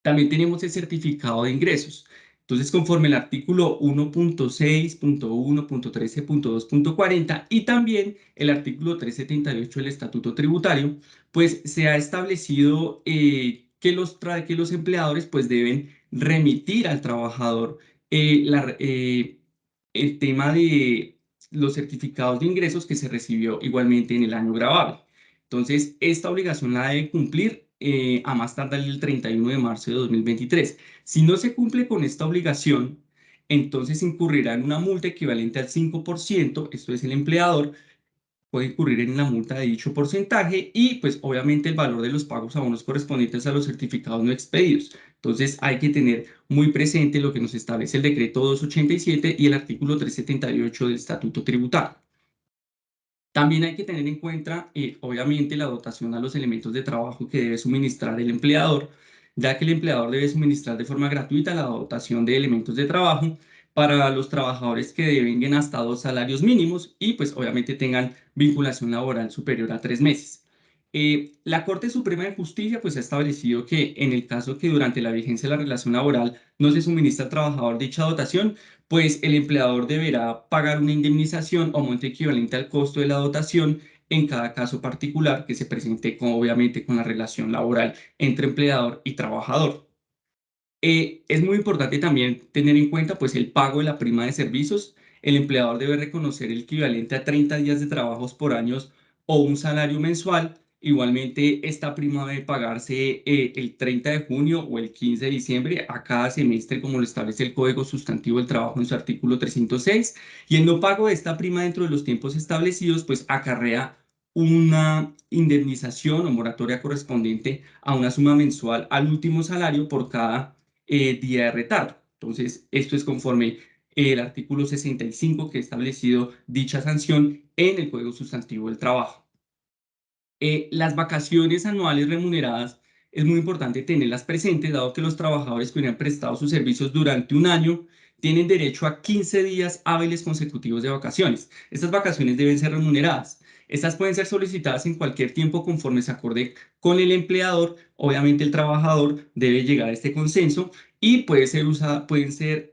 También tenemos el certificado de ingresos. Entonces, conforme el artículo 1.6.1.13.2.40 y también el artículo 378 del Estatuto Tributario, pues se ha establecido que los empleadores pues deben remitir al trabajador el tema de los certificados de ingresos que se recibió igualmente en el año gravable. Entonces, esta obligación la debe cumplir a más tardar el 31 de marzo de 2023. Si no se cumple con esta obligación, entonces incurrirá en una multa equivalente al 5%, esto es el empleador, puede incurrir en la multa de dicho porcentaje y pues obviamente el valor de los pagos a bonos correspondientes a los certificados no expedidos. Entonces hay que tener muy presente lo que nos establece el decreto 287 y el artículo 378 del Estatuto Tributario. También hay que tener en cuenta, obviamente, la dotación a los elementos de trabajo que debe suministrar el empleador, ya que el empleador debe suministrar de forma gratuita la dotación de elementos de trabajo para los trabajadores que devenguen hasta 2 salarios mínimos y, pues, obviamente, tengan vinculación laboral superior a 3 meses. La Corte Suprema de Justicia, pues, ha establecido que en el caso que durante la vigencia de la relación laboral no se suministra al trabajador dicha dotación, pues el empleador deberá pagar una indemnización o monto equivalente al costo de la dotación en cada caso particular que se presente obviamente con la relación laboral entre empleador y trabajador. Es muy importante también tener en cuenta pues el pago de la prima de servicios. El empleador debe reconocer el equivalente a 30 días de trabajos por año o un salario mensual. Igualmente, esta prima debe pagarse el 30 de junio o el 15 de diciembre a cada semestre, como lo establece el Código Sustantivo del Trabajo en su artículo 306. Y el no pago de esta prima dentro de los tiempos establecidos, pues acarrea una indemnización o moratoria correspondiente a una suma mensual al último salario por cada día de retardo. Entonces, esto es conforme el artículo 65 que ha establecido dicha sanción en el Código Sustantivo del Trabajo. Las vacaciones anuales remuneradas es muy importante tenerlas presentes, dado que los trabajadores que hubieran prestado sus servicios durante un año tienen derecho a 15 días hábiles consecutivos de vacaciones. Estas vacaciones deben ser remuneradas. Estas pueden ser solicitadas en cualquier tiempo conforme se acorde con el empleador. Obviamente el trabajador debe llegar a este consenso y pueden ser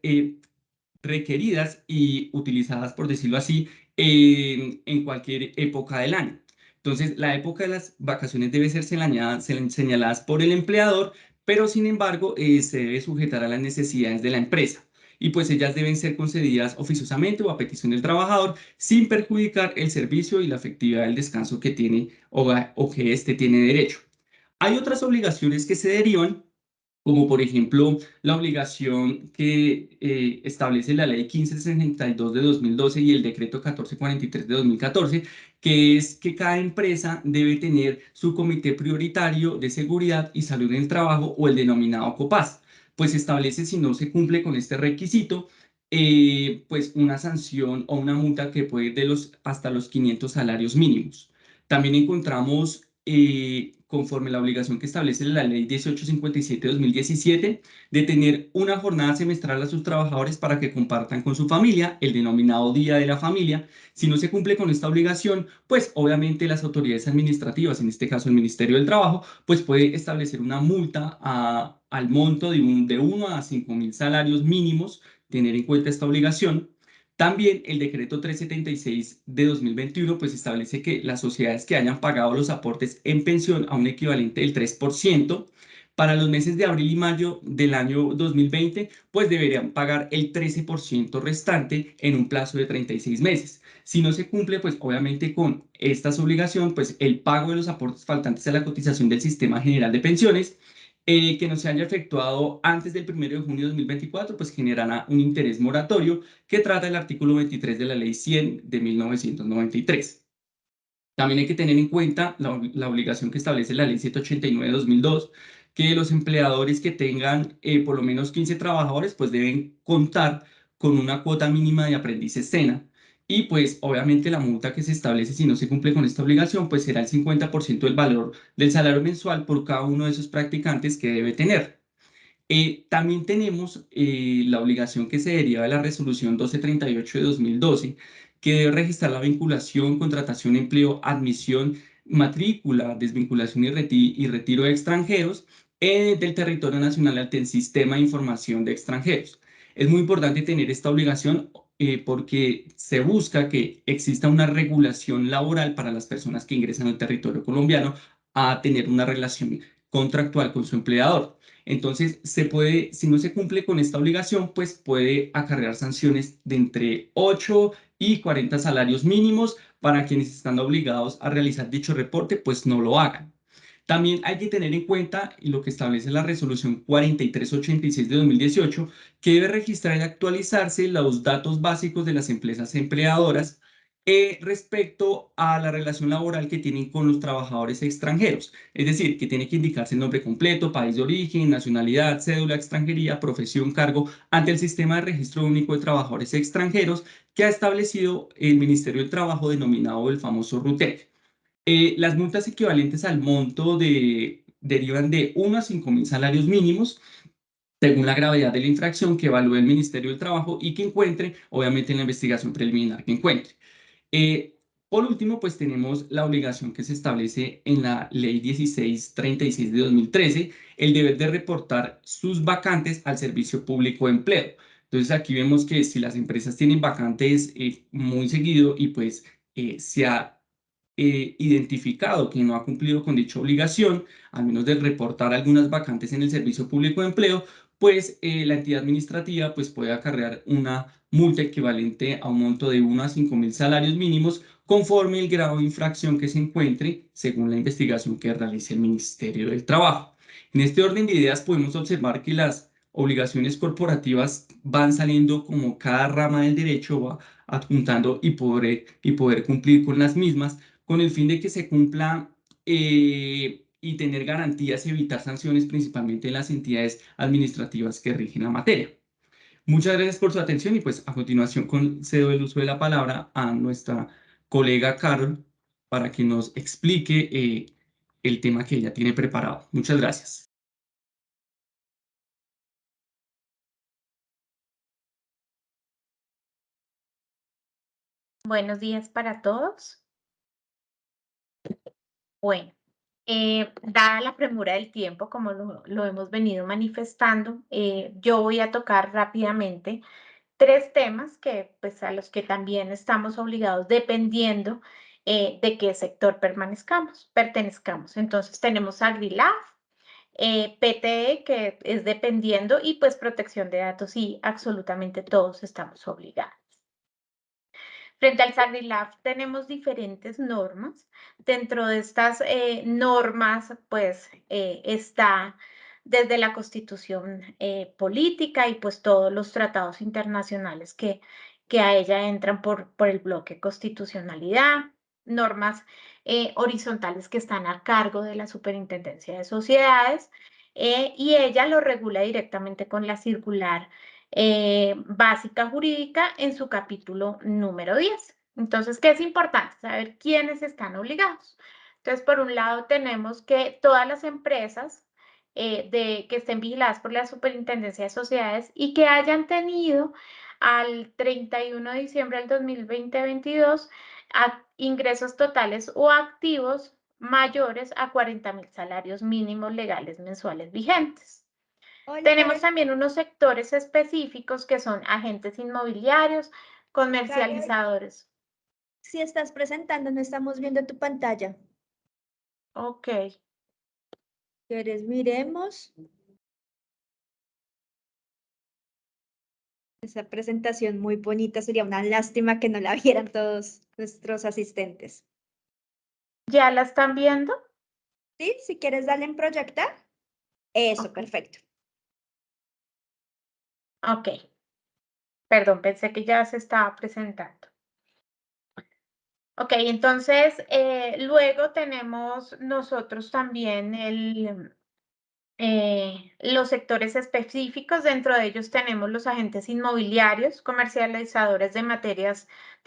requeridas y utilizadas, por decirlo así, en cualquier época del año. Entonces, la época de las vacaciones debe ser señaladas por el empleador, pero sin embargo, se debe sujetar a las necesidades de la empresa. Y pues ellas deben ser concedidas oficiosamente o a petición del trabajador sin perjudicar el servicio y la efectividad del descanso que tiene o que éste tiene derecho. Hay otras obligaciones que se derivan, como por ejemplo la obligación que establece la Ley 1562 de 2012 y el Decreto 1443 de 2014, que es que cada empresa debe tener su comité prioritario de seguridad y salud en el trabajo o el denominado COPAS. Pues establece, si no se cumple con este requisito, pues una sanción o una multa que puede ir hasta los 500 salarios mínimos. También encontramos conforme la obligación que establece la Ley 1857 de 2017, de tener una jornada semestral a sus trabajadores para que compartan con su familia, el denominado Día de la Familia. Si no se cumple con esta obligación, pues obviamente las autoridades administrativas, en este caso el Ministerio del Trabajo, pues puede establecer una multa al monto de 1 a 5.000 salarios mínimos, tener en cuenta esta obligación. También el decreto 376 de 2021 pues establece que las sociedades que hayan pagado los aportes en pensión a un equivalente del 3% para los meses de abril y mayo del año 2020 pues deberían pagar el 13% restante en un plazo de 36 meses. Si no se cumple pues obviamente con estas obligaciones pues el pago de los aportes faltantes a la cotización del Sistema General de Pensiones que no se haya efectuado antes del 1 de junio de 2024, pues generará un interés moratorio que trata el artículo 23 de la Ley 100 de 1993. También hay que tener en cuenta la obligación que establece la Ley 789 de 2002, que los empleadores que tengan por lo menos 15 trabajadores, pues deben contar con una cuota mínima de aprendices SENA. Y pues obviamente la multa que se establece si no se cumple con esta obligación, pues será el 50% del valor del salario mensual por cada uno de esos practicantes que debe tener. También tenemos la obligación que se deriva de la resolución 1238 de 2012, que debe registrar la vinculación, contratación, empleo, admisión, matrícula, desvinculación y retiro de extranjeros del territorio nacional ante el Sistema de Información de Extranjeros. Es muy importante tener esta obligación porque se busca que exista una regulación laboral para las personas que ingresan al territorio colombiano a tener una relación contractual con su empleador. Entonces, si no se cumple con esta obligación, pues puede acarrear sanciones de entre 8 y 40 salarios mínimos para quienes están obligados a realizar dicho reporte, pues no lo hagan. También hay que tener en cuenta lo que establece la resolución 4386 de 2018, que debe registrar y actualizarse los datos básicos de las empresas empleadoras respecto a la relación laboral que tienen con los trabajadores extranjeros. Es decir, que tiene que indicarse el nombre completo, país de origen, nacionalidad, cédula, extranjería, profesión, cargo, ante el Sistema de Registro Único de Trabajadores Extranjeros que ha establecido el Ministerio del Trabajo, denominado el famoso RUTEC. Las multas equivalentes al monto derivan de 1 a 5.000 salarios mínimos, según la gravedad de la infracción que evalúe el Ministerio del Trabajo y que encuentre, obviamente, en la investigación preliminar que encuentre. Por último, pues tenemos la obligación que se establece en la Ley 1636 de 2013, el deber de reportar sus vacantes al Servicio Público de Empleo. Entonces aquí vemos que si las empresas tienen vacantes muy seguido y pues se ha identificado que no ha cumplido con dicha obligación, al menos de reportar algunas vacantes en el Servicio Público de Empleo, pues la entidad administrativa pues, puede acarrear una multa equivalente a un monto de 1 a 5.000 salarios mínimos conforme el grado de infracción que se encuentre según la investigación que realice el Ministerio del Trabajo. En este orden de ideas podemos observar que las obligaciones corporativas van saliendo como cada rama del derecho va adjuntando y poder cumplir con las mismas con el fin de que se cumpla y tener garantías y evitar sanciones principalmente en las entidades administrativas que rigen la materia. Muchas gracias por su atención y pues a continuación concedo el uso de la palabra a nuestra colega Carol para que nos explique el tema que ella tiene preparado. Muchas gracias. Buenos días para todos. Bueno, dada la premura del tiempo, como lo hemos venido manifestando, yo voy a tocar rápidamente 3 temas que, pues, a los que también estamos obligados dependiendo de qué sector pertenezcamos. Entonces, tenemos AgriLab, PTE, que es dependiendo, y pues protección de datos, y absolutamente todos estamos obligados. Frente al SAGRILAB tenemos diferentes normas. Dentro de estas normas, pues está desde la Constitución política y pues todos los tratados internacionales que a ella entran por el bloque constitucionalidad, normas horizontales que están a cargo de la Superintendencia de Sociedades y ella lo regula directamente con la circular básica jurídica en su capítulo número 10. Entonces, ¿qué es importante? Saber quiénes están obligados. Entonces, por un lado, tenemos que todas las empresas que estén vigiladas por la Superintendencia de Sociedades y que hayan tenido al 31 de diciembre del 2022 ingresos totales o activos mayores a 40.000 salarios mínimos legales mensuales vigentes. Hola, Tenemos también unos sectores específicos que son agentes inmobiliarios, comercializadores. si estás presentando, no estamos viendo tu pantalla. Ok. ¿Quieres? Miremos. Esa presentación muy bonita, sería una lástima que no la vieran todos nuestros asistentes. ¿Ya la están viendo? ¿Sí? Si quieres, darle en proyectar. Eso, Ok. perfecto. Ok. Perdón, pensé que ya se estaba presentando. Ok, entonces luego tenemos nosotros también los sectores específicos. Dentro de ellos tenemos los agentes inmobiliarios, comercializadores de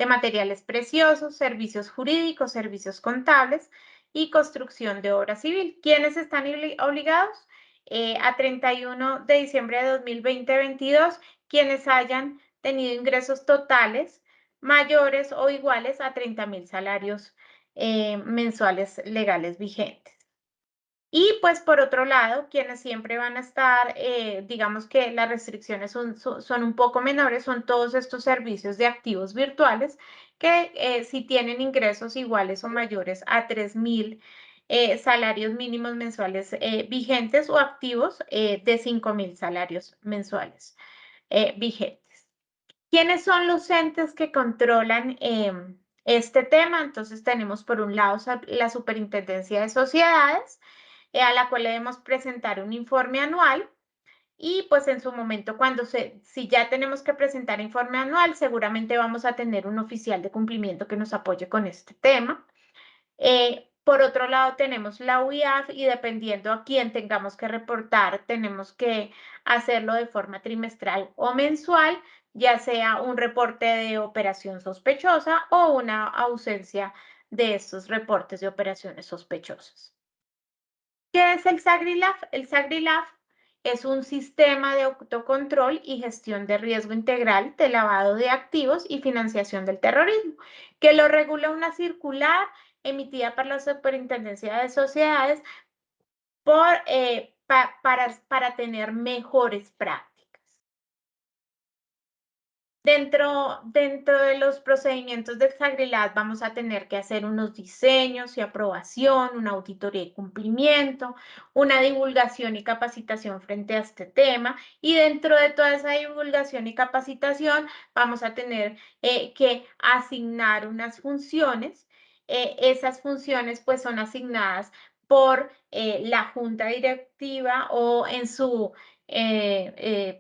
materiales preciosos, servicios jurídicos, servicios contables y construcción de obra civil. ¿Quiénes están obligados? A 31 de diciembre de 2022, quienes hayan tenido ingresos totales mayores o iguales a 30.000 salarios mensuales legales vigentes. Y pues por otro lado, quienes siempre van a estar, digamos que las restricciones son un poco menores, son todos estos servicios de activos virtuales que si tienen ingresos iguales o mayores a 3.000 salarios mínimos mensuales vigentes o activos de 5.000 salarios mensuales vigentes. ¿Quiénes son los entes que controlan este tema? Entonces tenemos por un lado la Superintendencia de Sociedades, a la cual debemos presentar un informe anual y pues en su momento si ya tenemos que presentar informe anual, seguramente vamos a tener un oficial de cumplimiento que nos apoye con este tema. Por otro lado, tenemos la UIAF y dependiendo a quién tengamos que reportar, tenemos que hacerlo de forma trimestral o mensual, ya sea un reporte de operación sospechosa o una ausencia de estos reportes de operaciones sospechosas. ¿Qué es el SAGRILAF? El SAGRILAF es un sistema de autocontrol y gestión de riesgo integral de lavado de activos y financiación del terrorismo, que lo regula una circular emitida por la Superintendencia de Sociedades para tener mejores prácticas. Dentro de los procedimientos del SAGRILAF vamos a tener que hacer unos diseños y aprobación, una auditoría y cumplimiento, una divulgación y capacitación frente a este tema. Y dentro de toda esa divulgación y capacitación vamos a tener que asignar unas funciones. Esas funciones pues son asignadas por la junta directiva o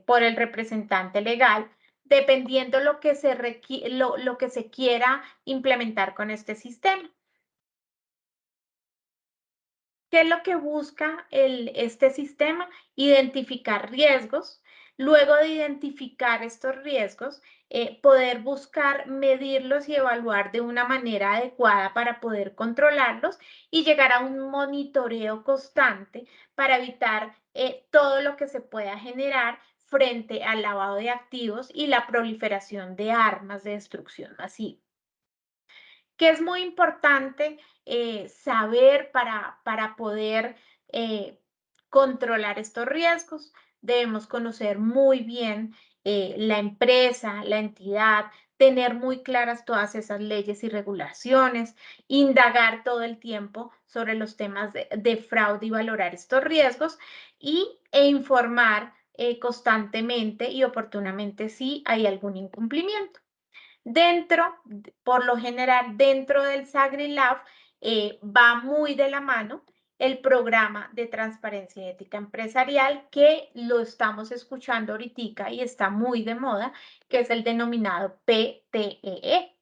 por el representante legal, dependiendo lo que se quiera implementar con este sistema. ¿Qué es lo que busca este sistema? Identificar riesgos. Luego de identificar estos riesgos, poder buscar, medirlos y evaluar de una manera adecuada para poder controlarlos y llegar a un monitoreo constante para evitar todo lo que se pueda generar frente al lavado de activos y la proliferación de armas de destrucción masiva. Que es muy importante saber para poder controlar estos riesgos. Debemos conocer muy bien la empresa, la entidad, tener muy claras todas esas leyes y regulaciones, indagar todo el tiempo sobre los temas de fraude y valorar estos riesgos e informar constantemente y oportunamente si hay algún incumplimiento. Por lo general, dentro del SAGRILAF va muy de la mano el programa de transparencia y ética empresarial que lo estamos escuchando ahorita y está muy de moda, que es el denominado PTEE.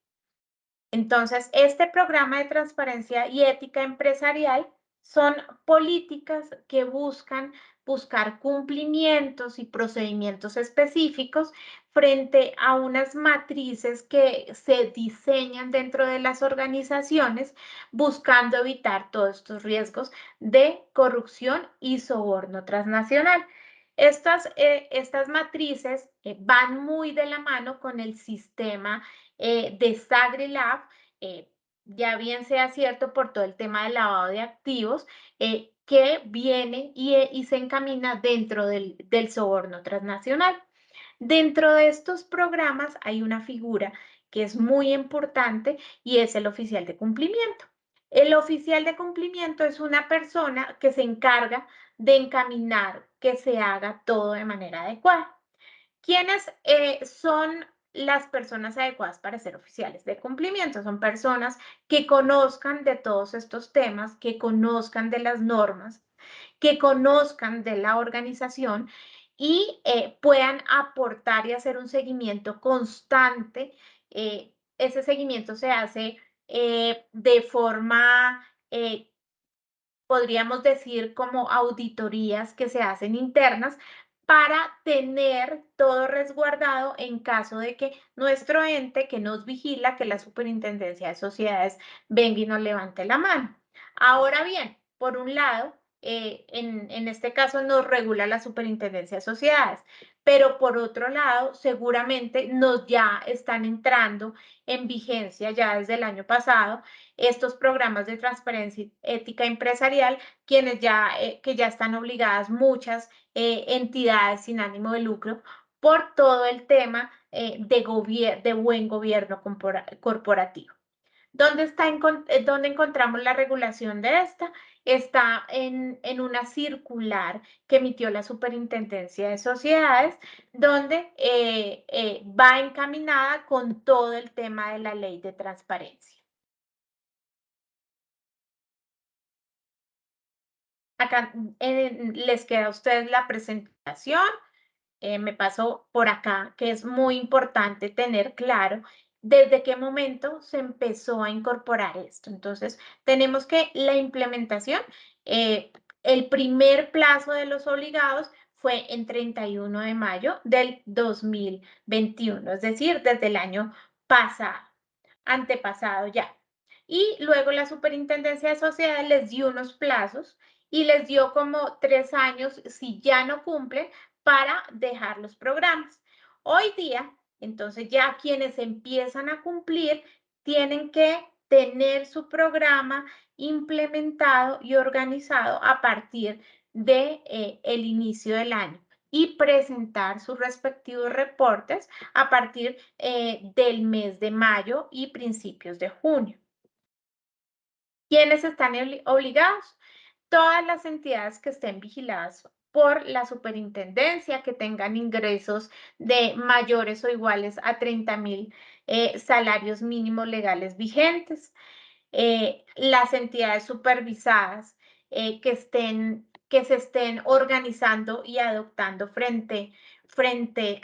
Entonces, este programa de transparencia y ética empresarial son políticas que buscar cumplimientos y procedimientos específicos frente a unas matrices que se diseñan dentro de las organizaciones buscando evitar todos estos riesgos de corrupción y soborno transnacional. Estas matrices van muy de la mano con el sistema de SAGRILAF, ya bien sea cierto por todo el tema del lavado de activos, que viene y se encamina dentro del soborno transnacional. Dentro de estos programas hay una figura que es muy importante y es el oficial de cumplimiento. El oficial de cumplimiento es una persona que se encarga de encaminar que se haga todo de manera adecuada. ¿Quiénes son las personas adecuadas para ser oficiales de cumplimiento. Son personas que conozcan de todos estos temas, que conozcan de las normas, que conozcan de la organización y puedan aportar y hacer un seguimiento constante. Ese seguimiento se hace de forma, podríamos decir, como auditorías que se hacen internas para tener todo resguardado en caso de que nuestro ente que nos vigila, que la Superintendencia de Sociedades, venga y nos levante la mano. Ahora bien, por un lado, en este caso nos regula la Superintendencia de Sociedades, pero por otro lado, seguramente nos ya están entrando en vigencia ya desde el año pasado estos programas de transparencia ética empresarial, que ya están obligadas muchas entidades sin ánimo de lucro por todo el tema de buen gobierno corporativo. ¿Dónde encontramos la regulación de esta? Está en una circular que emitió la Superintendencia de Sociedades, donde va encaminada con todo el tema de la ley de transparencia. Acá les queda a ustedes la presentación. Me paso por acá, que es muy importante tener claro desde qué momento se empezó a incorporar esto. Entonces, tenemos que la implementación, el primer plazo de los obligados fue en 31 de mayo del 2021, es decir, desde el año pasado, antepasado ya. Y luego la Superintendencia de Sociedades les dio unos plazos y les dio como 3 años, si ya no cumplen, para dejar los programas. Hoy día, entonces ya quienes empiezan a cumplir tienen que tener su programa implementado y organizado a partir de el inicio del año y presentar sus respectivos reportes a partir del mes de mayo y principios de junio. ¿Quiénes están obligados? Todas las entidades que estén vigiladas por la superintendencia, que tengan ingresos de mayores o iguales a 30,000 salarios mínimos legales vigentes, las entidades supervisadas que se estén organizando y adoptando frente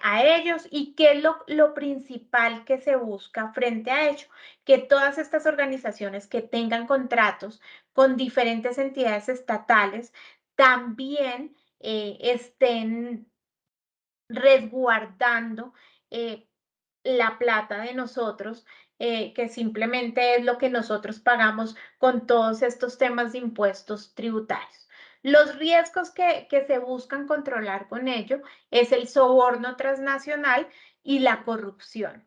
a ellos. ¿Y qué es lo principal que se busca frente a ello? Que todas estas organizaciones que tengan contratos con diferentes entidades estatales también estén resguardando la plata de nosotros, que simplemente es lo que nosotros pagamos con todos estos temas de impuestos tributarios. Los riesgos que se buscan controlar con ello es el soborno transnacional y la corrupción.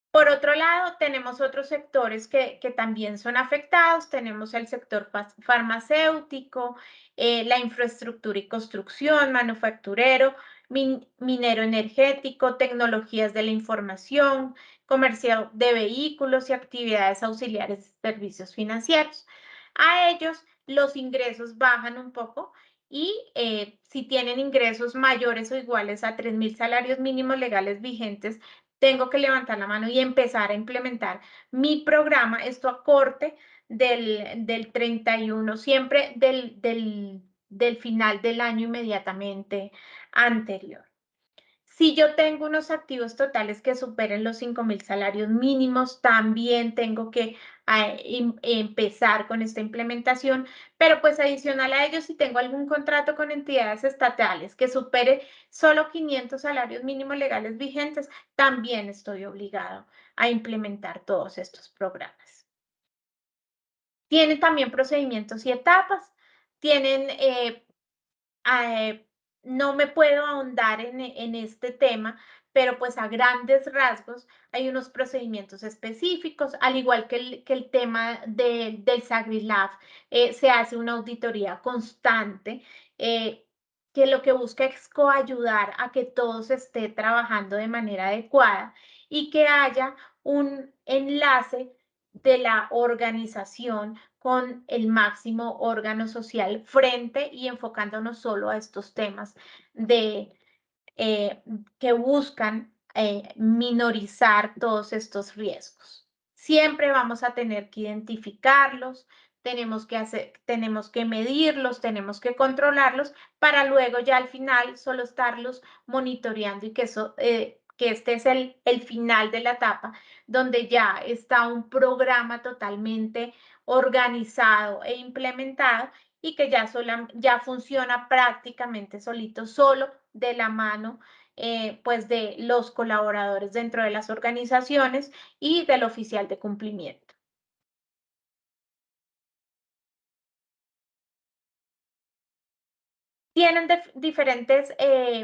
Por otro lado, tenemos otros sectores que también son afectados. Tenemos el sector farmacéutico, la infraestructura y construcción, manufacturero, minero energético, tecnologías de la información, comercio de vehículos y actividades auxiliares de servicios financieros. A ellos los ingresos bajan un poco y si tienen ingresos mayores o iguales a 3,000 salarios mínimos legales vigentes, tengo que levantar la mano y empezar a implementar mi programa, esto a corte del 31, siempre del final del año inmediatamente anterior. Si yo tengo unos activos totales que superen los 5,000 salarios mínimos, también tengo que empezar con esta implementación, pero pues adicional a ello, si tengo algún contrato con entidades estatales que supere solo 500 salarios mínimos legales vigentes, también estoy obligado a implementar todos estos programas. Tienen también procedimientos y etapas, tienen no me puedo ahondar en este tema, pero pues a grandes rasgos hay unos procedimientos específicos, al igual que el tema del SAGRILAF, se hace una auditoría constante que lo que busca es coayudar a que todo se esté trabajando de manera adecuada y que haya un enlace de la organización con el máximo órgano social frente y enfocándonos solo a estos temas de que buscan minorizar todos estos riesgos. Siempre vamos a tener que identificarlos, tenemos que medirlos, tenemos que controlarlos para luego ya al final solo estarlos monitoreando y que este es el final de la etapa donde ya está un programa totalmente organizado e implementado y que ya funciona prácticamente solito, solo de la mano pues de los colaboradores dentro de las organizaciones y del oficial de cumplimiento. Tienen diferentes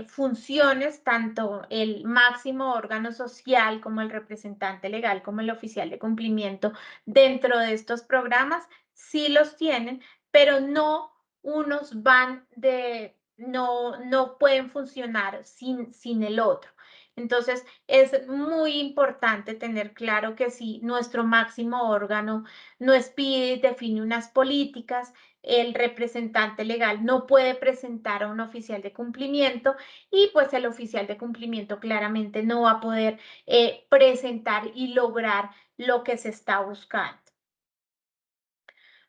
funciones, tanto el máximo órgano social como el representante legal, como el oficial de cumplimiento dentro de estos programas, sí los tienen, pero no unos no pueden funcionar sin el otro. Entonces, es muy importante tener claro que si nuestro máximo órgano nos pide y define unas políticas, el representante legal no puede presentar a un oficial de cumplimiento y pues el oficial de cumplimiento claramente no va a poder presentar y lograr lo que se está buscando.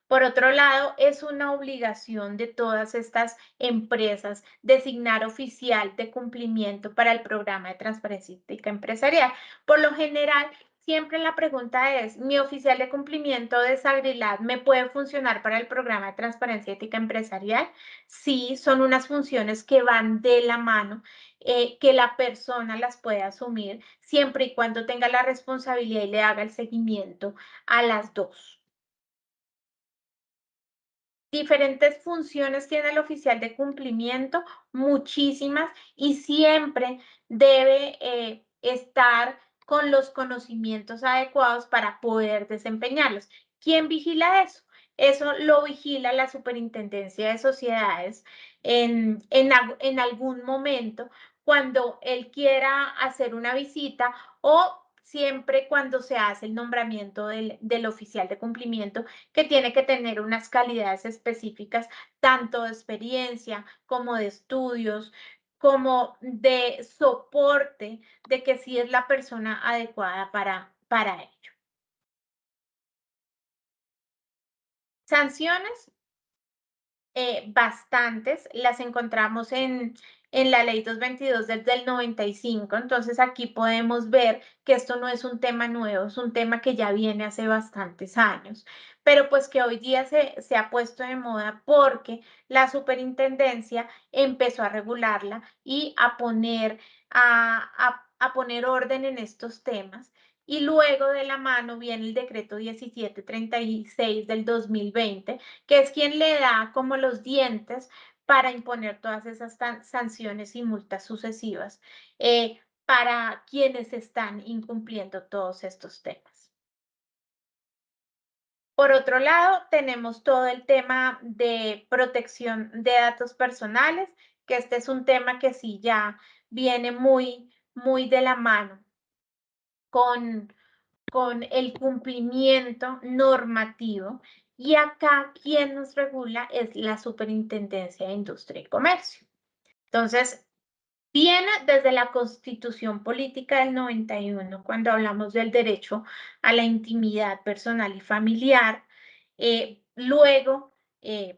Por otro lado, es una obligación de todas estas empresas designar oficial de cumplimiento para el programa de transparencia ética empresarial. Por lo general, siempre la pregunta es, ¿mi oficial de cumplimiento de Sagrilad me puede funcionar para el programa de transparencia ética empresarial? Sí, son unas funciones que van de la mano, que la persona las puede asumir siempre y cuando tenga la responsabilidad y le haga el seguimiento a las dos. Diferentes funciones tiene el oficial de cumplimiento, muchísimas, y siempre debe estar con los conocimientos adecuados para poder desempeñarlos. ¿Quién vigila eso? Eso lo vigila la Superintendencia de Sociedades en algún momento cuando él quiera hacer una visita o siempre cuando se hace el nombramiento del oficial de cumplimiento, que tiene que tener unas calidades específicas, tanto de experiencia como de estudios, como de soporte, de que sí es la persona adecuada para ello. Sanciones, bastantes, las encontramos en la ley 222 del 95, entonces aquí podemos ver que esto no es un tema nuevo, es un tema que ya viene hace bastantes años, pero pues que hoy día se ha puesto de moda porque la superintendencia empezó a regularla y a poner orden en estos temas. Y luego de la mano viene el decreto 1736 del 2020, que es quien le da como los dientes para imponer todas esas sanciones y multas sucesivas para quienes están incumpliendo todos estos temas. Por otro lado, tenemos todo el tema de protección de datos personales, que este es un tema que sí ya viene muy de la mano con el cumplimiento normativo. Y acá quien nos regula es la Superintendencia de Industria y Comercio. Entonces, viene desde la Constitución Política del 91, cuando hablamos del derecho a la intimidad personal y familiar. Luego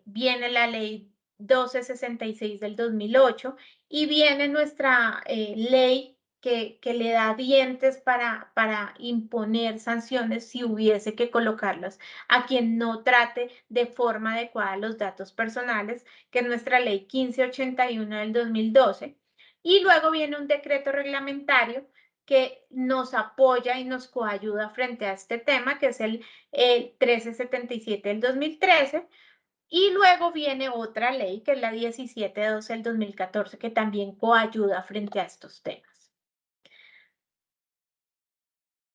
viene la Ley 1266 del 2008 y viene nuestra ley que le da dientes para imponer sanciones si hubiese que colocarlas a quien no trate de forma adecuada los datos personales, que es nuestra ley 1581 del 2012. Y luego viene un decreto reglamentario que nos apoya y nos coayuda frente a este tema, que es el 1377 del 2013. Y luego viene otra ley, que es la 1712 del 2014, que también coayuda frente a estos temas.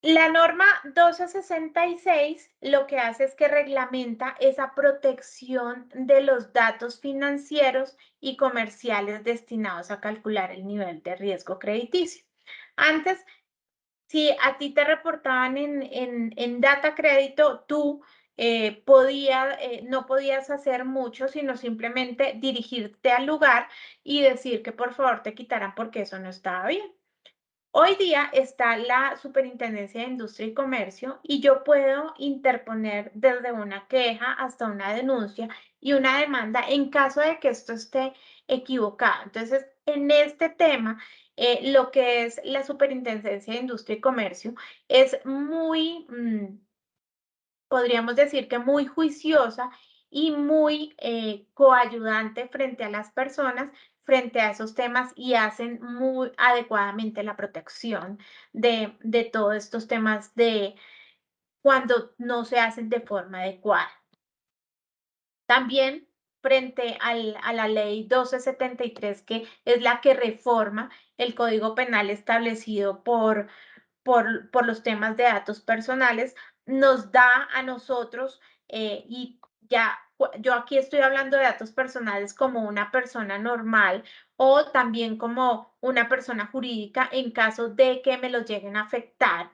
La norma 1266 lo que hace es que reglamenta esa protección de los datos financieros y comerciales destinados a calcular el nivel de riesgo crediticio. Antes, si a ti te reportaban en data crédito, tú no podías hacer mucho, sino simplemente dirigirte al lugar y decir que por favor te quitaran porque eso no estaba bien. Hoy día está la Superintendencia de Industria y Comercio y yo puedo interponer desde una queja hasta una denuncia y una demanda en caso de que esto esté equivocado. Entonces, en este tema, lo que es la Superintendencia de Industria y Comercio es muy, podríamos decir que muy juiciosa y muy coayudante frente a las personas, frente a esos temas y hacen muy adecuadamente la protección de todos estos temas de cuando no se hacen de forma adecuada. También frente a la ley 1273, que es la que reforma el Código Penal establecido por los temas de datos personales, nos da a nosotros, y ya yo aquí estoy hablando de datos personales como una persona normal o también como una persona jurídica en caso de que me los lleguen a afectar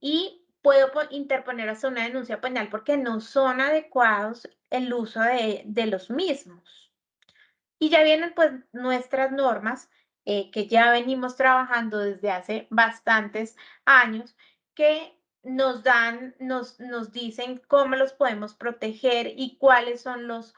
y puedo interponer hasta una denuncia penal porque no son adecuados el uso de los mismos. Y ya vienen pues nuestras normas que ya venimos trabajando desde hace bastantes años que nos dicen cómo los podemos proteger y cuáles son los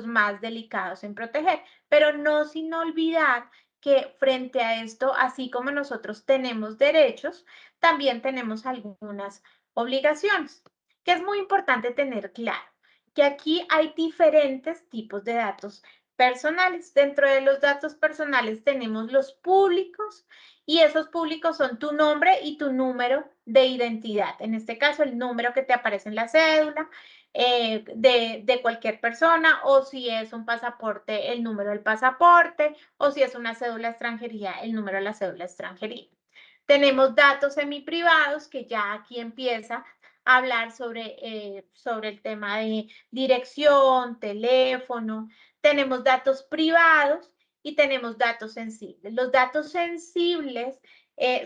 más delicados en proteger. Pero no sin olvidar que frente a esto, así como nosotros tenemos derechos, también tenemos algunas obligaciones, que es muy importante tener claro que aquí hay diferentes tipos de datos personales. Dentro de los datos personales tenemos los públicos y esos públicos son tu nombre y tu número de identidad. En este caso, el número que te aparece en la cédula de cualquier persona, o si es un pasaporte, el número del pasaporte, o si es una cédula de extranjería, el número de la cédula de extranjería. Tenemos datos semiprivados, que ya aquí empieza a hablar sobre el tema de dirección, teléfono. Tenemos datos privados y tenemos datos sensibles. Los datos sensibles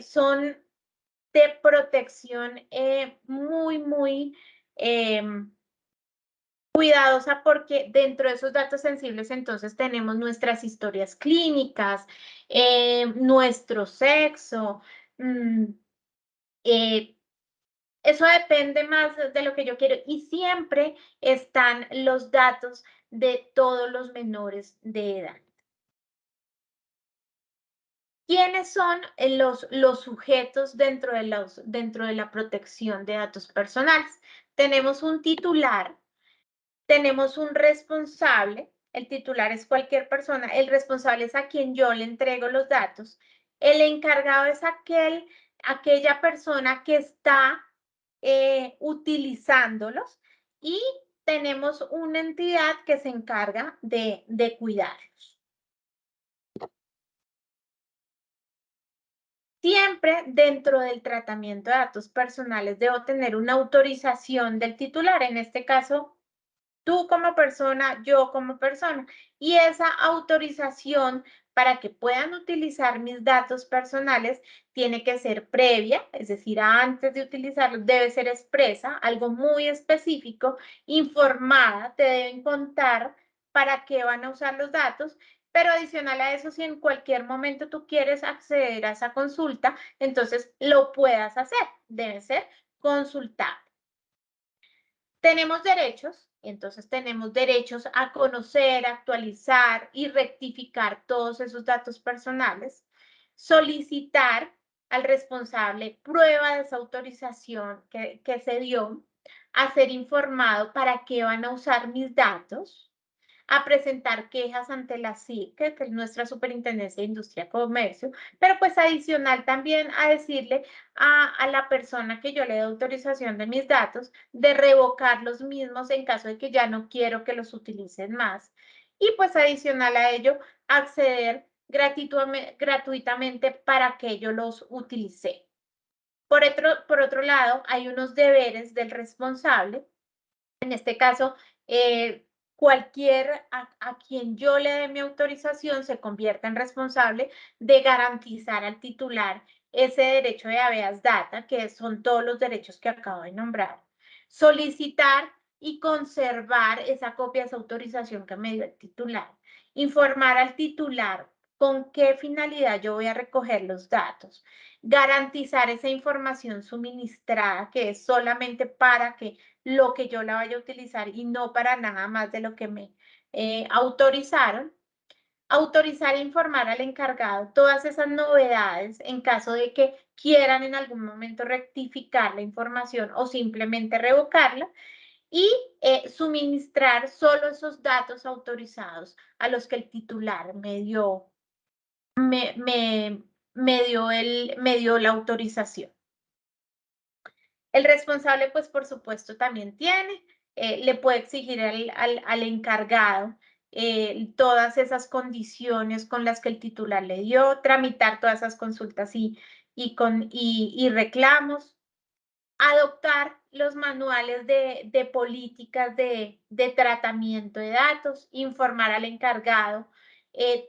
son de protección muy cuidadosa, porque dentro de esos datos sensibles entonces tenemos nuestras historias clínicas, nuestro sexo. Eso depende más de lo que yo quiero y siempre están los datos de todos los menores de edad. ¿Quiénes son los sujetos dentro de la protección de datos personales? Tenemos un titular, tenemos un responsable. El titular es cualquier persona, el responsable es a quien yo le entrego los datos, el encargado es aquella persona que está utilizándolos, y tenemos una entidad que se encarga de cuidarlos. Siempre dentro del tratamiento de datos personales debo tener una autorización del titular, en este caso, tú como persona, yo como persona, y esa autorización para que puedan utilizar mis datos personales tiene que ser previa, es decir, antes de utilizarlos debe ser expresa, algo muy específico, informada, te deben contar para qué van a usar los datos, pero adicional a eso, si en cualquier momento tú quieres acceder a esa consulta, entonces lo puedas hacer, debe ser consultable. Tenemos derechos, entonces tenemos derechos a conocer, actualizar y rectificar todos esos datos personales, solicitar al responsable prueba de esa autorización que se dio, a ser informado para qué van a usar mis datos, a presentar quejas ante la SIC, que es nuestra Superintendencia de Industria y Comercio, pero pues adicional también a decirle a la persona que yo le dé autorización de mis datos, de revocar los mismos en caso de que ya no quiero que los utilicen más. Y pues adicional a ello, acceder gratuitamente para que yo los utilice. Por otro lado, hay unos deberes del responsable. En este caso, a quien yo le dé mi autorización se convierta en responsable de garantizar al titular ese derecho de habeas data, que son todos los derechos que acabo de nombrar. Solicitar y conservar esa copia, esa autorización que me dio el titular. Informar al titular con qué finalidad yo voy a recoger los datos. Garantizar esa información suministrada, que es solamente para que lo que yo la vaya a utilizar y no para nada más de lo que me autorizaron. Autorizar e informar al encargado todas esas novedades en caso de que quieran en algún momento rectificar la información o simplemente revocarla, y suministrar solo esos datos autorizados a los que el titular me dio la autorización. El responsable, pues por supuesto, también le puede exigir al encargado todas esas condiciones con las que el titular le dio, tramitar todas esas consultas y reclamos, adoptar los manuales de políticas de tratamiento de datos, informar al encargado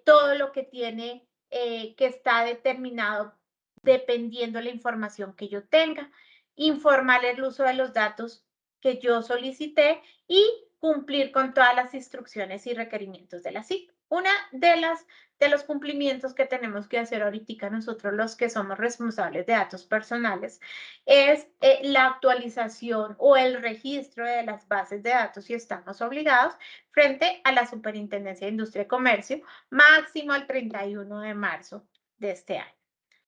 todo lo que tiene que está determinado dependiendo de la información que yo tenga, informar el uso de los datos que yo solicité y cumplir con todas las instrucciones y requerimientos de la SIC. Una de los cumplimientos que tenemos que hacer ahorita nosotros los que somos responsables de datos personales es la actualización o el registro de las bases de datos y estamos obligados frente a la Superintendencia de Industria y Comercio, máximo al 31 de marzo de este año.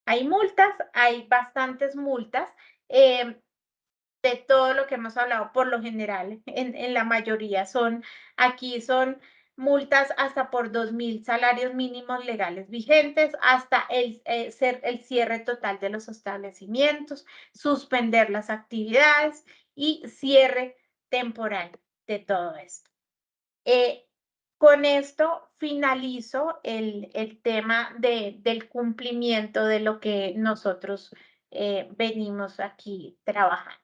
Hay multas, hay bastantes multas. De todo lo que hemos hablado, por lo general, en la mayoría aquí son multas hasta por 2.000 salarios mínimos legales vigentes, hasta el cierre total de los establecimientos, suspender las actividades y cierre temporal de todo esto. Con esto finalizo el tema del cumplimiento de lo que nosotros venimos aquí trabajando.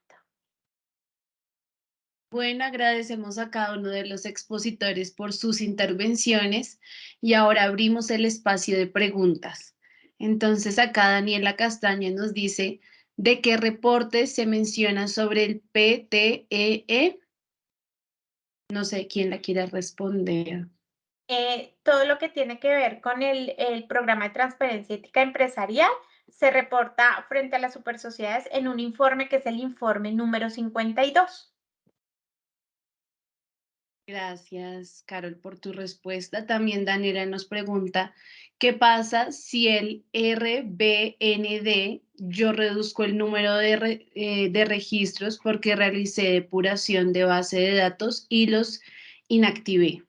Bueno, agradecemos a cada uno de los expositores por sus intervenciones y ahora abrimos el espacio de preguntas. Entonces, acá Daniela Castaña nos dice, ¿de qué reporte se menciona sobre el PTEE? No sé quién la quiere responder. Todo lo que tiene que ver con el programa de transparencia ética empresarial se reporta frente a las supersociedades en un informe que es el informe número 52. Gracias, Carol, por tu respuesta. También Daniela nos pregunta, ¿qué pasa si el RBND yo reduzco el número de registros porque realicé depuración de base de datos y los inactivé?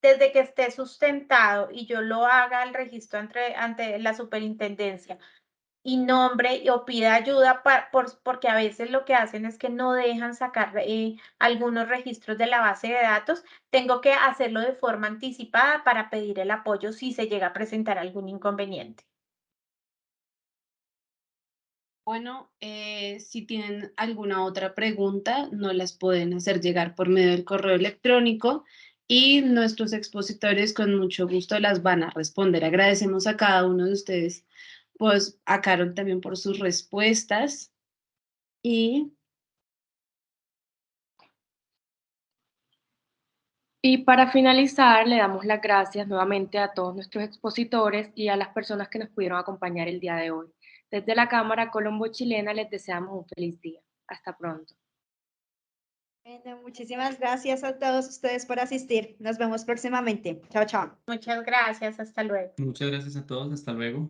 Desde que esté sustentado y yo lo haga el registro ante la superintendencia y nombre o pida ayuda porque a veces lo que hacen es que no dejan sacar algunos registros de la base de datos, tengo que hacerlo de forma anticipada para pedir el apoyo si se llega a presentar algún inconveniente. Bueno, si tienen alguna otra pregunta, nos las pueden hacer llegar por medio del correo electrónico y nuestros expositores con mucho gusto las van a responder. Agradecemos a cada uno de ustedes, pues a Carol también por sus respuestas y para finalizar, le damos las gracias nuevamente a todos nuestros expositores y a las personas que nos pudieron acompañar el día de hoy. Desde la Cámara Colombo Chilena les deseamos un feliz día. Hasta pronto. Bueno, muchísimas gracias a todos ustedes por asistir. Nos vemos próximamente. Chao, chao. Muchas gracias, hasta luego. Muchas gracias a todos, hasta luego.